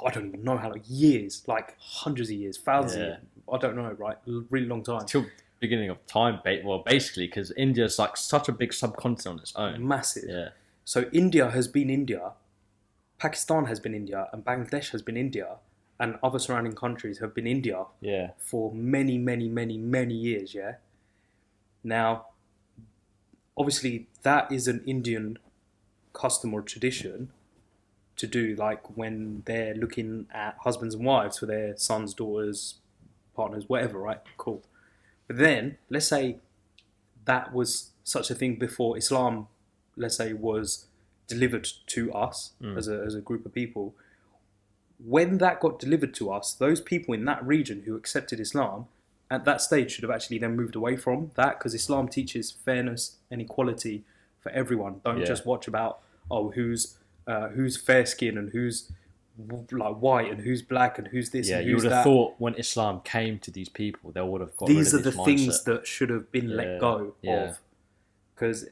S1: I don't even know how long, years, like hundreds of years, thousands of years. I don't know, right? A really long time.
S2: Till beginning of time, basically, because India's such a big subcontinent on its own.
S1: Massive.
S2: Yeah.
S1: So India has been India, Pakistan has been India, and Bangladesh has been India, and other surrounding countries have been India for many, many, many, many years, yeah? Now, obviously, that is an Indian custom or tradition, to do, like when they're looking at husbands and wives for their sons, daughters, partners, whatever, right? Cool. But then, let's say that was such a thing before Islam, let's say, was delivered to us as a group of people. When that got delivered to us, those people in that region who accepted Islam at that stage should have actually then moved away from that, because Islam teaches fairness and equality for everyone. Don't just watch about who's fair skin and who's like white and who's black and who's this.
S2: Yeah,
S1: and
S2: you
S1: who's
S2: would have
S1: that.
S2: thought when Islam came to these people, they would have got
S1: These are
S2: rid of
S1: the
S2: this
S1: things
S2: mindset.
S1: that should have been let go
S2: Yeah.
S1: of, because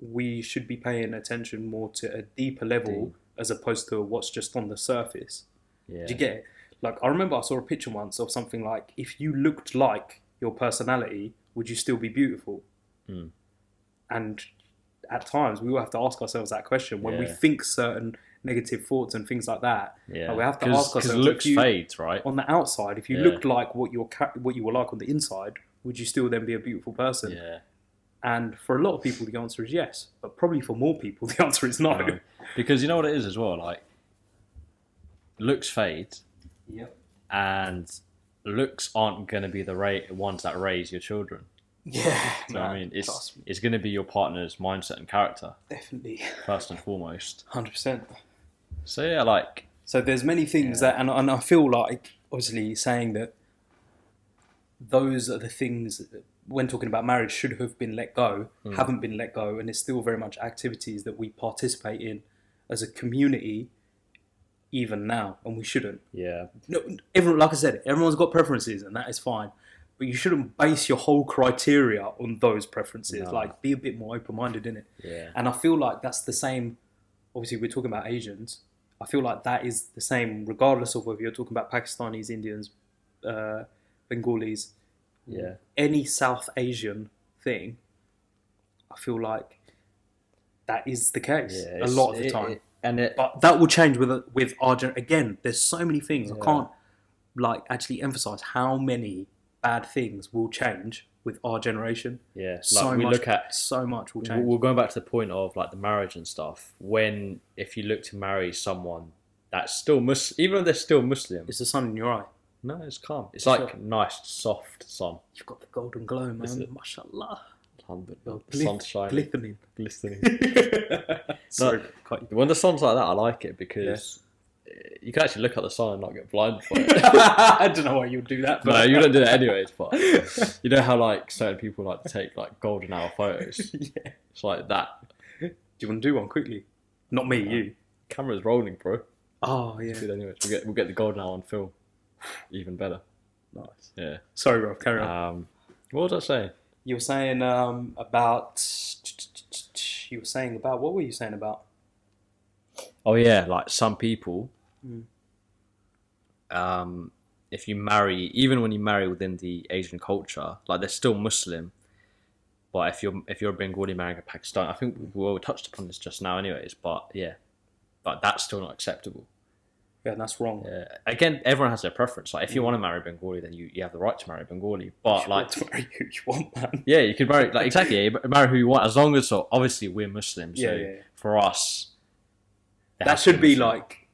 S1: we should be paying attention more to a deeper level as opposed to what's just on the surface.
S2: Yeah.
S1: Do you get it? Like, I remember I saw a picture once of something like, if you looked like your personality, would you still be beautiful? And at times we will have to ask ourselves that question when we think certain negative thoughts and things like that.
S2: Yeah,
S1: like we have to ask ourselves,
S2: because looks fades, right?
S1: On the outside, if you looked like what you were like on the inside, would you still then be a beautiful person?
S2: Yeah.
S1: And for a lot of people, the answer is yes. But probably for more people, the answer is no.
S2: Because you know what it is as well, like, looks fade.
S1: Yep.
S2: And looks aren't going to be the ones that raise your children.
S1: Yeah.
S2: So I mean, it's going to be your partner's mindset and character.
S1: Definitely.
S2: First and foremost.
S1: 100%.
S2: So yeah, like...
S1: So there's many things that, and I feel like, obviously, saying that those are the things, when talking about marriage, should have been let go, haven't been let go, and it's still very much activities that we participate in as a community, even now, and we shouldn't.
S2: Yeah.
S1: No, everyone, like I said, everyone's got preferences, and that is fine. But you shouldn't base your whole criteria on those preferences.
S2: No.
S1: Like, be a bit more open-minded in it.
S2: Yeah.
S1: And I feel like that's the same. Obviously, we're talking about Asians. I feel like that is the same, regardless of whether you're talking about Pakistanis, Indians, Bengalis, any South Asian thing. I feel like that is the case a lot of the time. But that will change with our again. There's so many things I can't actually emphasize how many bad things will change with our generation.
S2: Yeah,
S1: so much will change.
S2: We're going back to the point of like the marriage and stuff. If you look to marry someone that's still Muslim, even though they're still Muslim,
S1: It's the sun in your eye.
S2: No, it's calm. It's like nice, soft sun.
S1: You've got the golden glow, man. Mashallah.
S2: Sunshine,
S1: glistening.
S2: Sorry, when the sun's like that, I like it because you can actually look at the sun and not get blinded by it.
S1: I don't know why you would do that. But
S2: no, you don't do that anyways. But you know how like certain people like to take like golden hour photos. It's like that.
S1: Do you want to do one quickly? Not me, you.
S2: Camera's rolling, bro.
S1: Oh yeah.
S2: Anyways, we'll get the golden hour on film. Even better.
S1: Nice.
S2: Yeah.
S1: Sorry, Rob. Carry on.
S2: What was I saying?
S1: You were saying about. You were saying about. What were you saying about?
S2: Oh yeah, like some people. If you marry, even when you marry within the Asian culture, like they're still Muslim. But if you're a Bengali marrying a Pakistani, I think we touched upon this just now, anyways. But yeah, but that's still not acceptable.
S1: Yeah, that's wrong.
S2: Yeah. Again, everyone has their preference. Like if you want to marry Bengali, then you have the right to marry Bengali. But like,
S1: to marry who you want, man.
S2: Yeah, you can marry exactly. Yeah, marry who you want, as long as obviously we're Muslims. So
S1: yeah.
S2: For us,
S1: that should be like,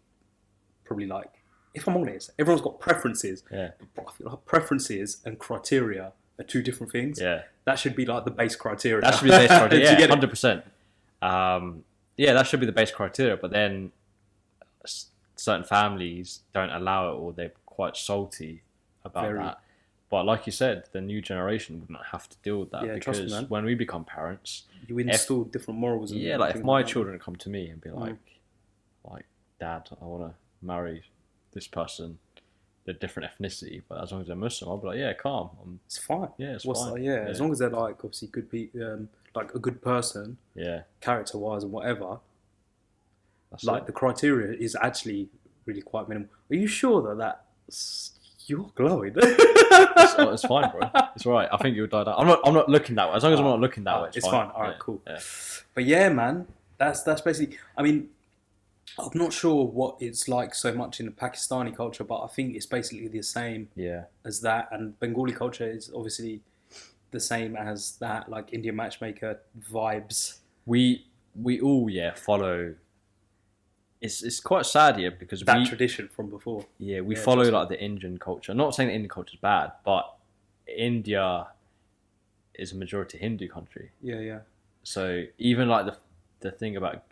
S1: probably like, if I'm honest, everyone's got preferences.
S2: Yeah.
S1: But I feel like preferences and criteria are two different things.
S2: Yeah.
S1: That should be like the base criteria.
S2: That should be the base criteria. Yeah, 100%. Yeah, that should be the base criteria. But then certain families don't allow it, or they're quite salty about that. But like you said, the new generation wouldn't have to deal with that because when we become parents,
S1: you instill different morals.
S2: Yeah, like if my children come to me and be like, Dad, I want to marry this person, they're different ethnicity, but as long as they're Muslim, I'll be like, yeah, calm.
S1: It's fine.
S2: Yeah, it's
S1: fine.
S2: fine.
S1: Yeah, as long as they're like obviously good people, like a good person.
S2: Yeah.
S1: Character-wise and whatever.
S2: That's
S1: like the criteria is actually really quite minimal. Are you sure that's you're glowing?
S2: It's fine, bro. It's all right. I think you'll die down. I'm not looking that way. As long as I'm not looking that way, it's fine.
S1: All right, cool.
S2: Yeah.
S1: But yeah, man, that's basically. I mean, I'm not sure what it's like so much in the Pakistani culture, but I think it's basically the same as that. And Bengali culture is obviously the same as that, like Indian matchmaker vibes.
S2: We all follow it's quite sad here because
S1: that tradition from before.
S2: we follow like the Indian culture. Not saying the Indian culture is bad, but India is a majority Hindu country.
S1: Yeah.
S2: So even like the thing about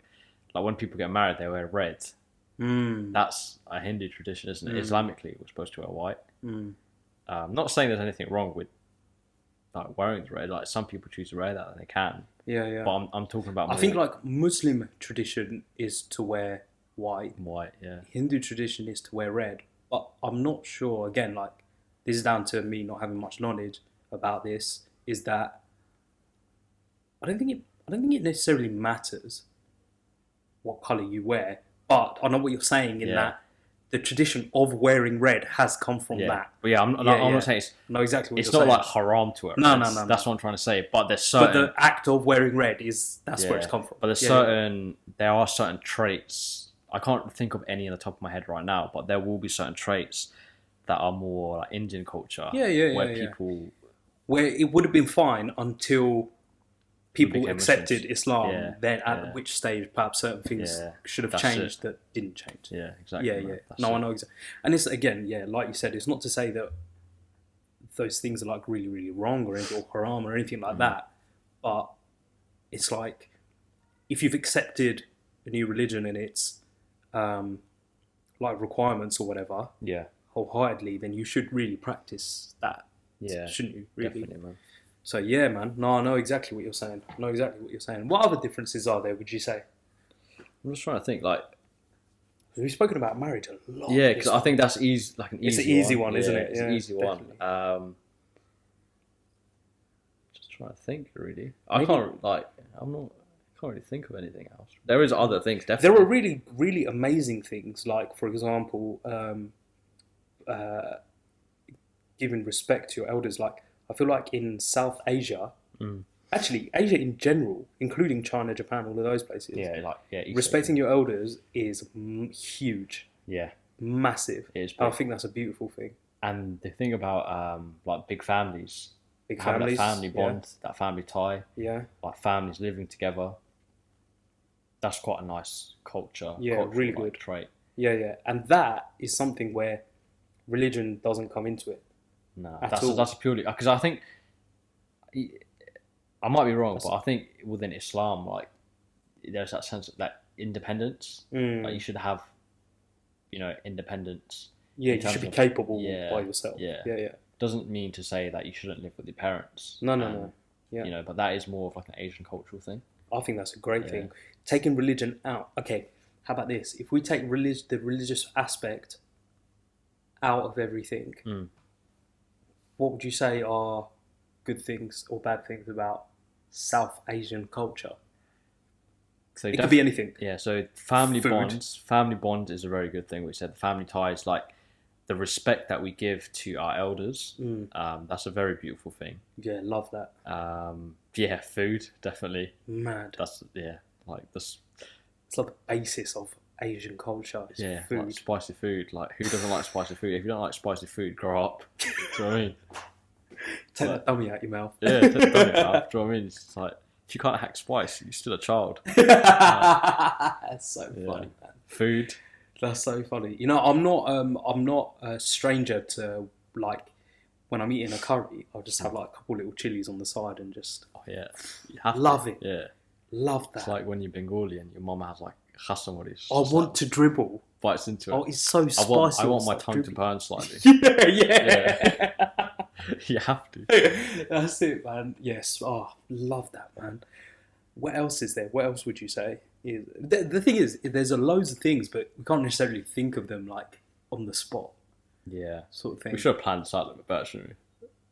S2: like when people get married, they wear red. That's a Hindu tradition, isn't it? Islamically, we're supposed to wear white. Not saying there's anything wrong with like wearing the red. Like some people choose to wear that and they can.
S1: Yeah.
S2: But I'm talking about.
S1: I think like Muslim tradition is to wear white.
S2: White, yeah.
S1: Hindu tradition is to wear red. But I'm not sure. Again, like this is down to me not having much knowledge about this. Is that I don't think it necessarily matters what color you wear. But I know what you're saying in that the tradition of wearing red has come from that.
S2: But I'm not saying
S1: know exactly what
S2: it's
S1: you're
S2: not
S1: saying.
S2: like haram to wear red.
S1: No.
S2: That's what I'm trying to say. But there's certain.
S1: But the act of wearing red that's where it's come from.
S2: But there are certain traits. I can't think of any on the top of my head right now, but there will be certain traits that are more like Indian culture. Where people.
S1: Where it would have been fine until people accepted
S2: Muslims.
S1: Islam, then at which stage perhaps certain things should have changed that didn't change.
S2: Yeah, exactly.
S1: I know exactly. And it's again, like you said, it's not to say that those things are like really, really wrong or haram or anything like that. But it's like if you've accepted a new religion and its like requirements or whatever, wholeheartedly, then you should really practice that. Shouldn't you? Really?
S2: Definitely, man.
S1: So yeah, man. No, I know exactly what you're saying. What other differences are there, would you say?
S2: I'm just trying to think. Like,
S1: we've spoken about marriage a lot.
S2: Yeah, because I think that's easy. Like an easy.
S1: It's an easy one, isn't it?
S2: It's an easy one. Just trying to think. Really, I can't really think of anything else. There is other things. Definitely,
S1: there are really, really amazing things. Like, for example, giving respect to your elders. Like, I feel like in South Asia, actually Asia in general, including China, Japan, all of those places, respecting your elders is huge.
S2: Yeah,
S1: massive.
S2: It is big.
S1: I think that's a beautiful thing.
S2: And the thing about like big families, having that family bond, that family tie, like families living together, that's quite a nice culture.
S1: Really good
S2: trait.
S1: And that is something where religion doesn't come into it.
S2: No, that's purely because I think I might be wrong, but I think within Islam, like there's that sense of that independence. Like you should have, independence.
S1: Yeah, you should be capable by yourself.
S2: Yeah. Doesn't mean to say that you shouldn't live with your parents.
S1: No. Yeah.
S2: But that is more of like an Asian cultural thing.
S1: I think that's a great thing. Taking religion out. Okay, how about this? If we take the religious aspect out of everything. What would you say are good things or bad things about South Asian culture? So it could be anything.
S2: Yeah, so family bond is a very good thing. We said the family ties, like the respect that we give to our elders. That's a very beautiful thing.
S1: Yeah, love that.
S2: Food, definitely.
S1: Mad.
S2: That's like this.
S1: It's like the basis of Asian culture. Food.
S2: Like spicy food. Like who doesn't like spicy food? If you don't like spicy food, grow up. Do you know what I mean?
S1: Take that dummy out your mouth.
S2: Yeah, take the dummy out. Do you know what I mean? It's like if you can't hack spice, you're still a child.
S1: That's so funny, man.
S2: Food.
S1: That's so funny. I'm not a stranger to like when I'm eating a curry, I'll just have like a couple little chilies on the side and just
S2: you have
S1: love
S2: to.
S1: it.
S2: Yeah.
S1: Love that.
S2: It's like when you're Bengali and your mum has like khasamaris.
S1: I want to dribble.
S2: Bites into it.
S1: Oh, it's so spicy.
S2: I want my tongue to burn slightly.
S1: Yeah.
S2: You have to.
S1: That's it, man. Yes. Oh, love that, man. What else is there? What else would you say? The thing is, there's loads of things, but we can't necessarily think of them like on the spot.
S2: Yeah.
S1: Sort of thing.
S2: We should have planned this out a little bit better, shouldn't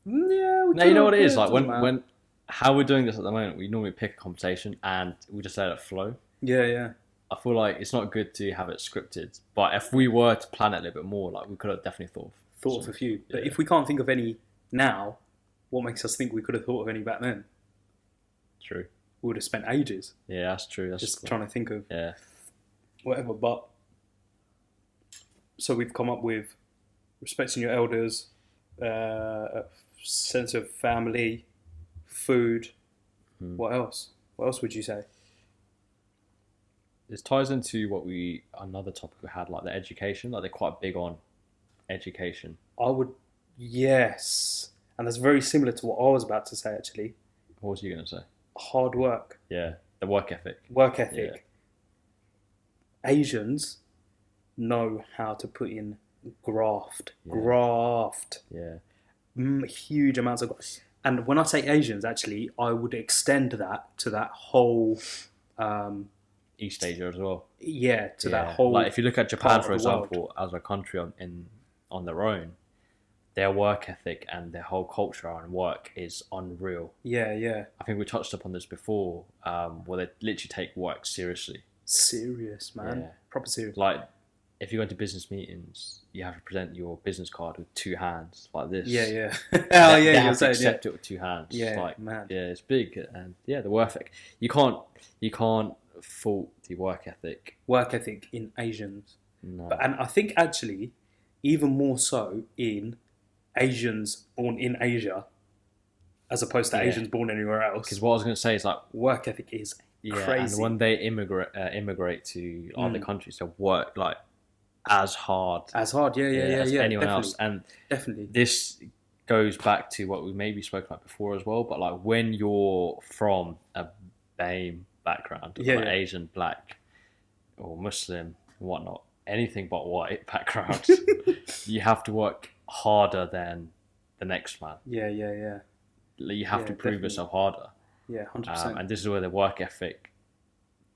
S2: we?
S1: Yeah.
S2: No, you know what it is? Like when how we're doing this at the moment, we normally pick a conversation and we just let it flow.
S1: Yeah.
S2: I feel like it's not good to have it scripted, but if we were to plan it a little bit more, like we could have definitely
S1: thought of a few. But if we can't think of any now, what makes us think we could have thought of any back then?
S2: True.
S1: We would have spent ages.
S2: Yeah, that's true. That's
S1: just trying to think of whatever. But so we've come up with respecting your elders, a sense of family, food. What else? What else would you say?
S2: this ties into another topic we had, like the education. Like they're quite big on education.
S1: I would, yes, and that's very similar to what I was about to say. Actually,
S2: What was you gonna say?
S1: hard work,
S2: Yeah, the work ethic.
S1: work ethic. Asians know how to put in graft,
S2: Yeah,
S1: huge amounts of. And when I say Asians, actually, I would extend that to that whole,
S2: East Asia as well.
S1: that whole.
S2: Like if you look at Japan,
S1: part
S2: for
S1: of the world.
S2: example, as a country on their own, their work ethic and their whole culture and work is unreal.
S1: Yeah.
S2: I think we touched upon this before, where they literally take work seriously.
S1: Serious, man.
S2: Yeah.
S1: Proper serious.
S2: Like, if you go to business meetings, you have to present your business card with two hands, like this.
S1: Yeah.
S2: They have to accept it with two hands.
S1: Yeah,
S2: like,
S1: man.
S2: Yeah, it's big, and the work ethic. You can't fault the work ethic.
S1: Work ethic in Asians.
S2: No.
S1: And I think actually, even more so in Asians born in Asia, as opposed to Asians born anywhere else.
S2: Because what I was going to say is like
S1: work ethic is crazy.
S2: And when they immigrate to other countries, they work like as hard.
S1: As hard, yeah,
S2: as anyone
S1: definitely.
S2: else. And
S1: Definitely.
S2: this goes back to what we maybe spoke about before as well. But like when you're from a BAME background, like Asian, black, or Muslim, and whatnot, anything but white background, you have to work harder than the next man.
S1: Yeah.
S2: You have to prove
S1: definitely.
S2: yourself harder.
S1: Yeah, 100%.
S2: And this is where the work ethic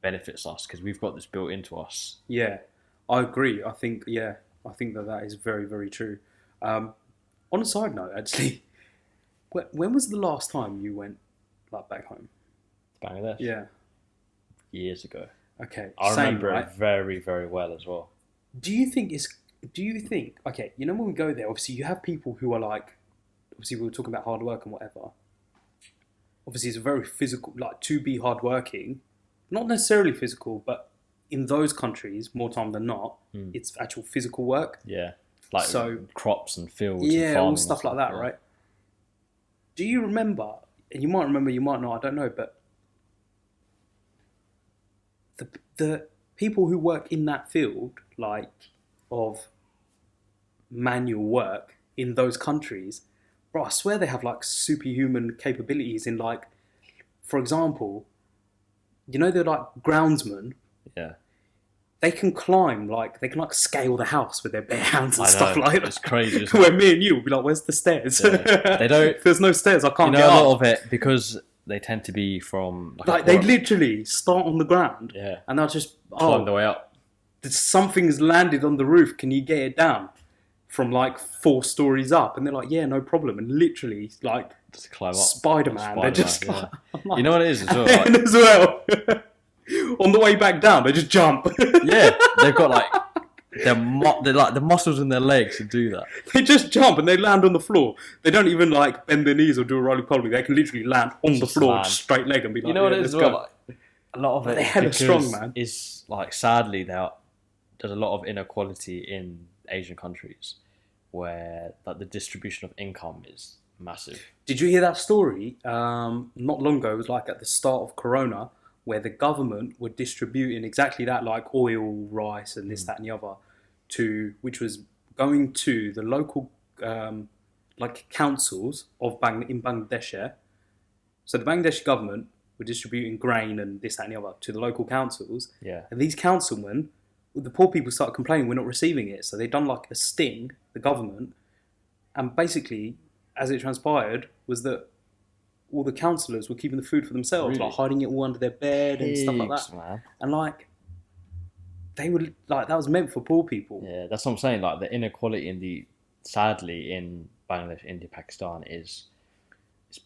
S2: benefits us, because we've got this built into us.
S1: Yeah, I agree. I think that is very, very true. On a side note, actually, when was the last time you went like back home?
S2: Bangladesh?
S1: Yeah.
S2: Years ago.
S1: Okay.
S2: I remember
S1: right?
S2: it very, very well as well.
S1: Do you think, okay, you know, when we go there, obviously you have people who are like, obviously we were talking about hard work and whatever. Obviously it's a very physical, like to be hardworking, not necessarily physical, but in those countries, more time than not, it's actual physical work.
S2: Yeah. Like crops and fields.
S1: Yeah,
S2: and farming
S1: all stuff like that, right? Do you remember, and you might remember, you might not, I don't know, but the people who work in that field, like of manual work in those countries, bro, I swear they have like superhuman capabilities in like, for example, you know, they're like groundsmen.
S2: Yeah.
S1: They can climb, like, they can like scale the house with their bare hands and stuff like that.
S2: It's crazy. Isn't
S1: Where me and you will be like, where's the stairs?
S2: Yeah. They don't.
S1: If there's no stairs, I can't
S2: You
S1: get
S2: know, a
S1: up.
S2: lot of it, because they tend to be from
S1: Like they literally start on the ground,
S2: Yeah.
S1: and they'll just
S2: climb the way up.
S1: something's landed on the roof. Can you get it down from like 4 stories up? And they're like, yeah, no problem. And literally, like
S2: Just climb up.
S1: Spider-Man, they're just
S2: yeah.
S1: like, I'm like,
S2: You know what it is as well?
S1: and
S2: Like,
S1: as well, on the way back down, they just jump.
S2: yeah, they've got like they're like the muscles in their legs to do that.
S1: They just jump and they land on the floor. They don't even like bend their knees or do a roly-poly. They can literally land on the floor,
S2: land.
S1: just straight leg, and be like,
S2: You know what
S1: yeah,
S2: it is
S1: let's
S2: as
S1: go.
S2: well? Like, a lot of it
S1: They're
S2: is
S1: hella
S2: because
S1: strong, man.
S2: Is like sadly there's a lot of inequality in Asian countries where like the distribution of income is massive.
S1: Did you hear that story? Not long ago, it was like at the start of Corona, where the government were distributing exactly that, like oil, rice, and this, that, and the other, which was going to the local like councils of in Bangladesh. Yeah? So the Bangladeshi government were distributing grain and this, that, and the other to the local councils.
S2: Yeah.
S1: And these councilmen, the poor people started complaining we're not receiving it. So they done like a sting, the government, and basically, as it transpired, was that all the councillors were keeping the food for themselves,
S2: Really?
S1: like hiding it all under their bed and stuff like that.
S2: Man.
S1: And like, they would like that was meant for poor people.
S2: Yeah, that's what I'm saying. Like the inequality sadly in Bangladesh, India, Pakistan it's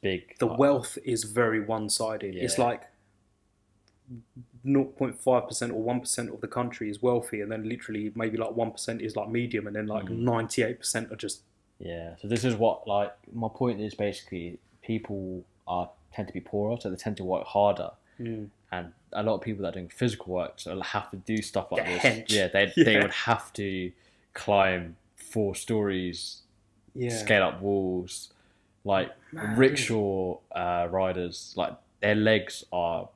S2: big.
S1: The
S2: like,
S1: wealth is very one-sided. It's
S2: Yeah.
S1: like 0.5% or 1% of the country is wealthy, and then literally maybe like 1% is like medium, and then like 98% are just.
S2: Yeah. So this is what like my point is basically people tend to be poorer, so they tend to work harder. And a lot of people that are doing physical work so have to do stuff like this.
S1: Hench.
S2: Yeah, they would have to climb 4 stories, scale up walls. Like rickshaw riders, like their legs are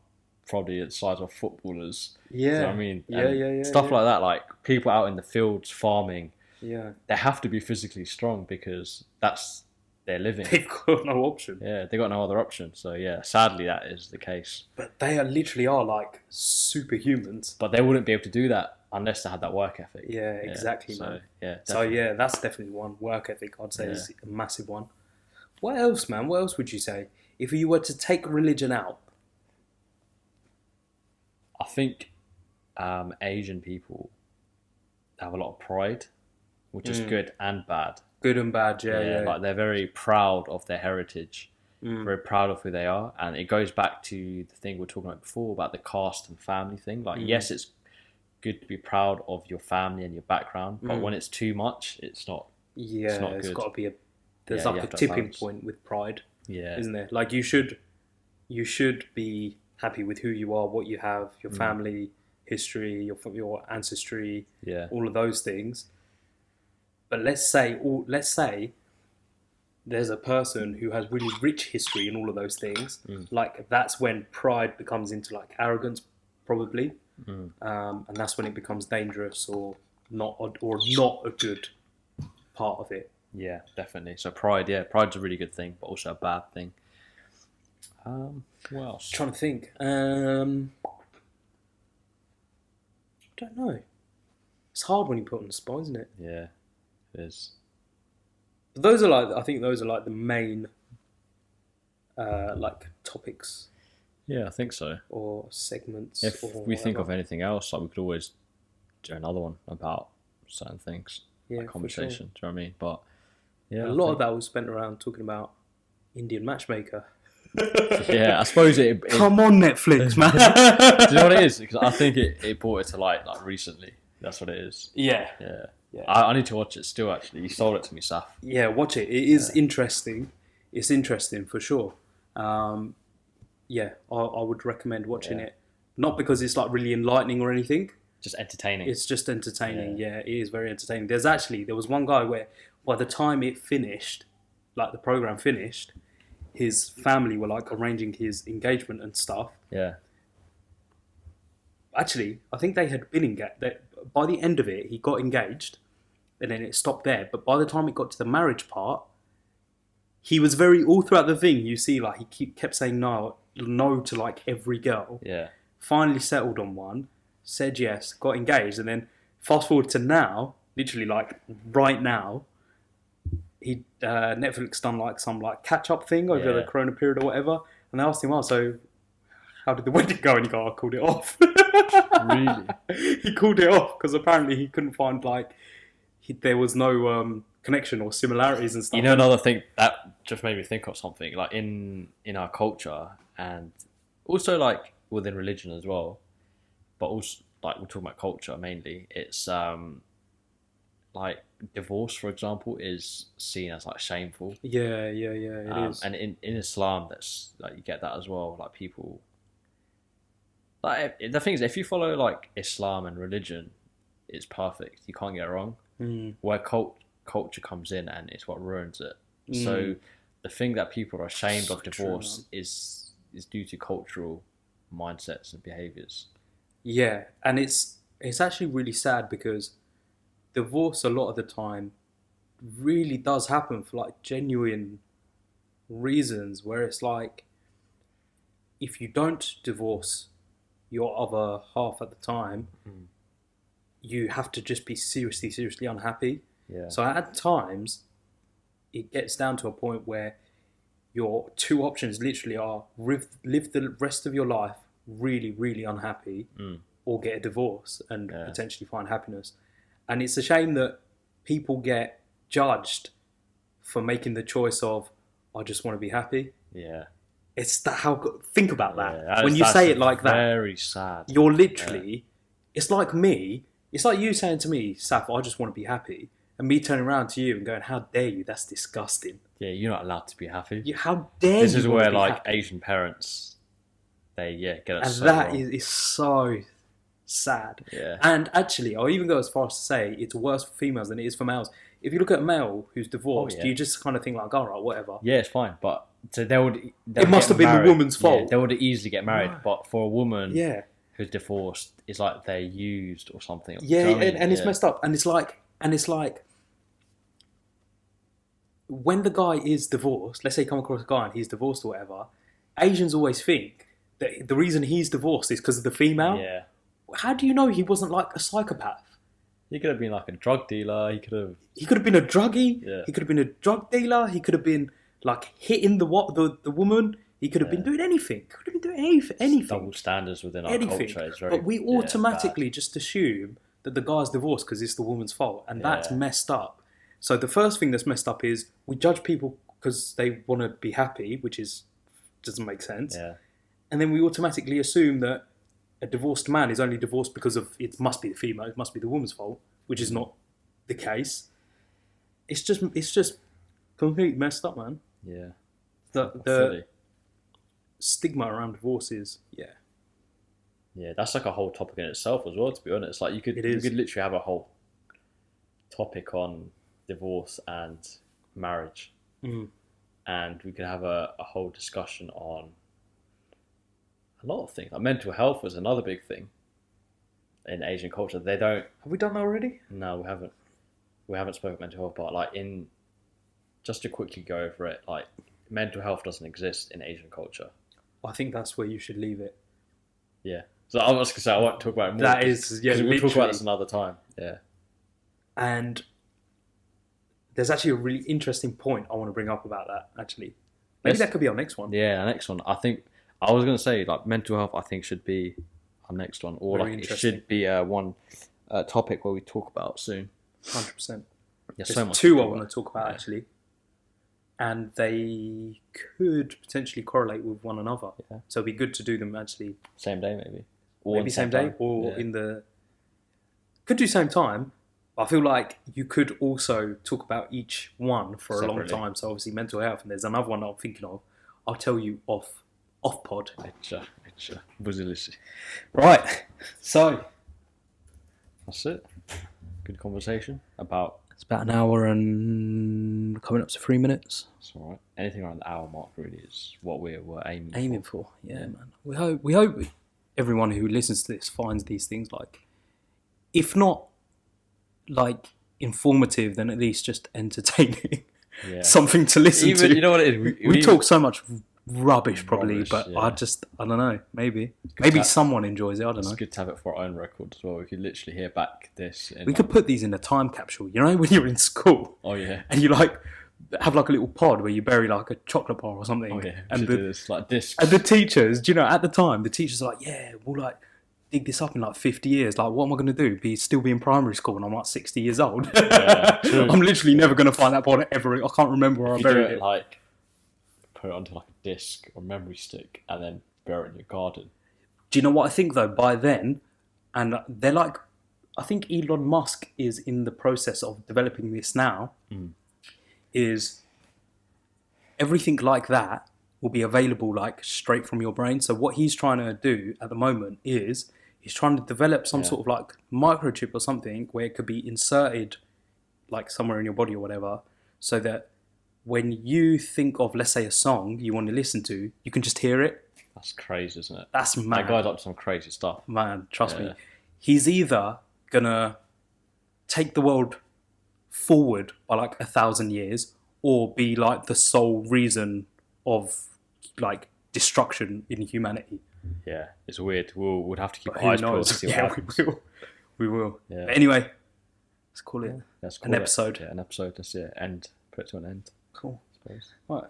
S2: probably the size of footballers.
S1: Yeah.
S2: Do you know what I mean?
S1: Yeah,
S2: And
S1: yeah, yeah.
S2: stuff like that, like people out in the fields farming,
S1: Yeah.
S2: they have to be physically strong because that's their living.
S1: They've got no option.
S2: Yeah, they got no other option. So yeah, sadly that is the case.
S1: But they literally are like superhumans.
S2: But they wouldn't be able to do that unless they had that work ethic.
S1: Yeah, exactly,
S2: so,
S1: man.
S2: Yeah,
S1: So
S2: definitely.
S1: yeah, that's definitely one. Work ethic, I'd say, is a massive one. What else, man? What else would you say? If you were to take religion out?
S2: I think Asian people have a lot of pride, which is good and bad.
S1: Good and bad, yeah.
S2: Like they're very proud of their heritage, very proud of who they are, and it goes back to the thing we were talking about before about the caste and family thing. Like, yes, it's good to be proud of your family and your background, but when it's too much, it's not.
S1: Yeah,
S2: it's not
S1: it's
S2: good.
S1: got to be there's
S2: Yeah,
S1: like
S2: you
S1: a
S2: have to
S1: tipping
S2: balance.
S1: point with pride,
S2: Yeah,
S1: isn't there? Like you should be happy with who you are, what you have, your family history, your ancestry, all of those things. But let's say there's a person who has really rich history in all of those things. Like that's when pride becomes into like arrogance, probably, and that's when it becomes dangerous or not a good part of it.
S2: Yeah, definitely. So pride's a really good thing, but also a bad thing. What else?
S1: Trying to think. I don't know. It's hard when you put on the spot, isn't it?
S2: Yeah, it is.
S1: But I think those are like the main, like topics
S2: Yeah, I think so.
S1: or segments.
S2: If
S1: or
S2: we think of
S1: whatever.
S2: anything else, like we could always do another one about certain things,
S1: Yeah,
S2: like
S1: for
S2: conversation. Do you know what I mean? But yeah,
S1: a lot of that was spent around talking about Indian Matchmaker.
S2: Yeah, I suppose it
S1: Come on, Netflix, man.
S2: do you know what it is? Because I think it brought it to light like recently. That's what it is.
S1: Yeah.
S2: Yeah.
S1: Yeah.
S2: I need to watch it still. Actually, you sold it to me, Saf.
S1: Yeah, watch it. It is interesting. It's interesting for sure. Yeah, I would recommend watching it. Not because it's like really enlightening or anything.
S2: Just entertaining.
S1: It's just entertaining. Yeah, it is very entertaining. There was one guy where by the time it finished, like the program finished, his family were like arranging his engagement and stuff.
S2: Yeah.
S1: Actually, I think they had been engaged. By the end of it, he got engaged, and then it stopped there. But by the time it got to the marriage part, he was all throughout the thing. You see, like he kept saying no to like every girl.
S2: Yeah.
S1: Finally settled on one, said yes, got engaged, and then fast forward to now, literally like right now, he Netflix done like some like catch up thing over the Corona period or whatever, and they asked him, so how did the wedding go? And he goes, I called it off.
S2: Really?
S1: He called it off because apparently he couldn't find there was no connection or similarities and stuff.
S2: You know, another thing that just made me think of something like in our culture and also like within religion as well, but also like we're talking about culture mainly. It's like divorce, for example, is seen as like shameful.
S1: Yeah, it is.
S2: And in Islam, that's like you get that as well. Like people, like the thing is, if you follow like Islam and religion, it's perfect. You can't get it wrong. Where culture comes in and it's what ruins it. So the thing that people are ashamed of divorce is due to cultural mindsets and behaviors.
S1: Yeah, and it's actually really sad because divorce a lot of the time really does happen for like genuine reasons where it's like if you don't divorce your other half at the time, you have to just be seriously unhappy.
S2: Yeah.
S1: So at times it gets down to a point where your two options literally are live the rest of your life really unhappy or get a divorce and potentially find happiness. And it's a shame that people get judged for making the choice of I just want to be happy.
S2: Yeah.
S1: It's think about that.
S2: Yeah,
S1: when you say it like that,
S2: very sad.
S1: you're literally it's like me. It's like you saying to me, Saf, I just want to be happy. And me turning around to you and going, how dare you? That's disgusting.
S2: Yeah, you're not allowed to be happy.
S1: How dare you?
S2: This is where
S1: be
S2: like
S1: happy?
S2: Asian parents, they get us
S1: And
S2: so
S1: that
S2: wrong.
S1: is so sad.
S2: Yeah.
S1: And actually, I'll even go as far as to say it's worse for females than it is for males. If you look at a male who's divorced,
S2: yeah.
S1: you just kind of think like, all right, whatever.
S2: Yeah, it's fine, but so they'll
S1: It must
S2: get
S1: have been
S2: married.
S1: the woman's fault.
S2: Yeah, they would easily get married,
S1: Right.
S2: but for a woman
S1: Yeah.
S2: who's divorced, it's like they're used or something.
S1: Yeah,
S2: Do you know what I mean?
S1: and it's messed up. And it's like when the guy is divorced, let's say you come across a guy and he's divorced or whatever, Asians always think that the reason he's divorced is because of the female.
S2: Yeah.
S1: How do you know he wasn't like a psychopath?
S2: He could have been like a drug dealer. He could have
S1: been a druggie.
S2: Yeah.
S1: He could have been a drug dealer. He could have been like hitting the woman. He could have been doing anything. Could have been doing anything.
S2: double standards within our culture. Is very,
S1: But we automatically just assume that the guy's divorced because it's the woman's fault, and that's messed up. So the first thing that's messed up is we judge people because they want to be happy, which doesn't make sense.
S2: Yeah.
S1: And then we automatically assume that a divorced man is only divorced because of it must be the female, it must be the woman's fault, which is not the case. It's just completely messed up, man.
S2: Yeah.
S1: The stigma around divorce is
S2: Yeah, that's like a whole topic in itself as well. To be honest, like you could literally have a whole topic on divorce and marriage, and we could have a whole discussion on a lot of things. Like mental health was another big thing in Asian culture. They don't.
S1: Have we done that already?
S2: No, we haven't. We haven't spoken about mental health, but like just to quickly go over it, like mental health doesn't exist in Asian culture.
S1: I think that's where you should leave it.
S2: Yeah. So I was going to say I won't talk about it more.
S1: That is, yeah,
S2: we'll talk about this another time. Yeah.
S1: And there's actually a really interesting point I want to bring up about that. Actually, maybe that could be our next one.
S2: Yeah, our next one. I think I was going to say like mental health. I think should be our next one, or
S1: Very
S2: like it should be one topic where we talk about soon.
S1: 100%.
S2: There's so much.
S1: Two I want to talk about actually, and they could potentially correlate with one another.
S2: Yeah.
S1: So it'd be good to do them actually
S2: Same day, maybe. Or
S1: maybe same day,
S2: time.
S1: or in the could do same time. But I feel like you could also talk about each one for a long time. So obviously mental health, and there's another one that I'm thinking of. I'll tell you off pod. Right. So
S2: that's it. Good conversation about.
S1: It's about an hour and coming up to 3 minutes.
S2: That's all right. Anything around the hour mark really is what we're
S1: aiming for. Yeah, man. We hope everyone who listens to this finds these things like, if not like informative, then at least just entertaining. Yeah. Something to listen to.
S2: You know what it is?
S1: We talk so much rubbish probably, but yeah. I don't know. Maybe someone enjoys it. I don't know.
S2: It's good to have it for our own record as well. We could literally hear back this.
S1: We could put these in a time capsule. You know, when you're in school.
S2: Oh yeah.
S1: And you like have like a little pod where you bury like a chocolate bar or something.
S2: Oh yeah.
S1: And
S2: this like discs.
S1: And the teachers, do you know, at the time, the teachers are like, yeah, we'll like dig this up in like 50 years. Like, what am I going to do? Still be in primary school and I'm like 60 years old. Yeah, I'm literally never going to find that pod ever. I can't remember where I buried it.
S2: Like, put it onto like a disc or memory stick and then bury it in your garden.
S1: Do you know what I think though? By then, and they're like, I think Elon Musk is in the process of developing this now, is everything like that will be available like straight from your brain. So what he's trying to do at the moment is he's trying to develop some sort of like microchip or something where it could be inserted like somewhere in your body or whatever, so that when you think of, let's say, a song you want to listen to, you can just hear it.
S2: That's crazy, isn't it?
S1: That's mad.
S2: That guy's up to some crazy stuff.
S1: Man, trust me. He's either gonna take the world forward by like 1,000 years or be like the sole reason of like destruction in humanity.
S2: Yeah, it's weird. We'll have to keep eyes peeled to see what happens.
S1: We will.
S2: Yeah.
S1: But anyway, let's call it
S2: an
S1: episode.
S2: Yeah, an episode. Let's end. Put it to an end.
S1: Cool. I suppose. Right.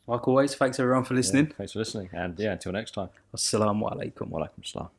S1: Like always, thanks everyone for listening.
S2: Thanks for listening. And until next time.
S1: Assalamu alaikum.
S2: Wa alaikum salam.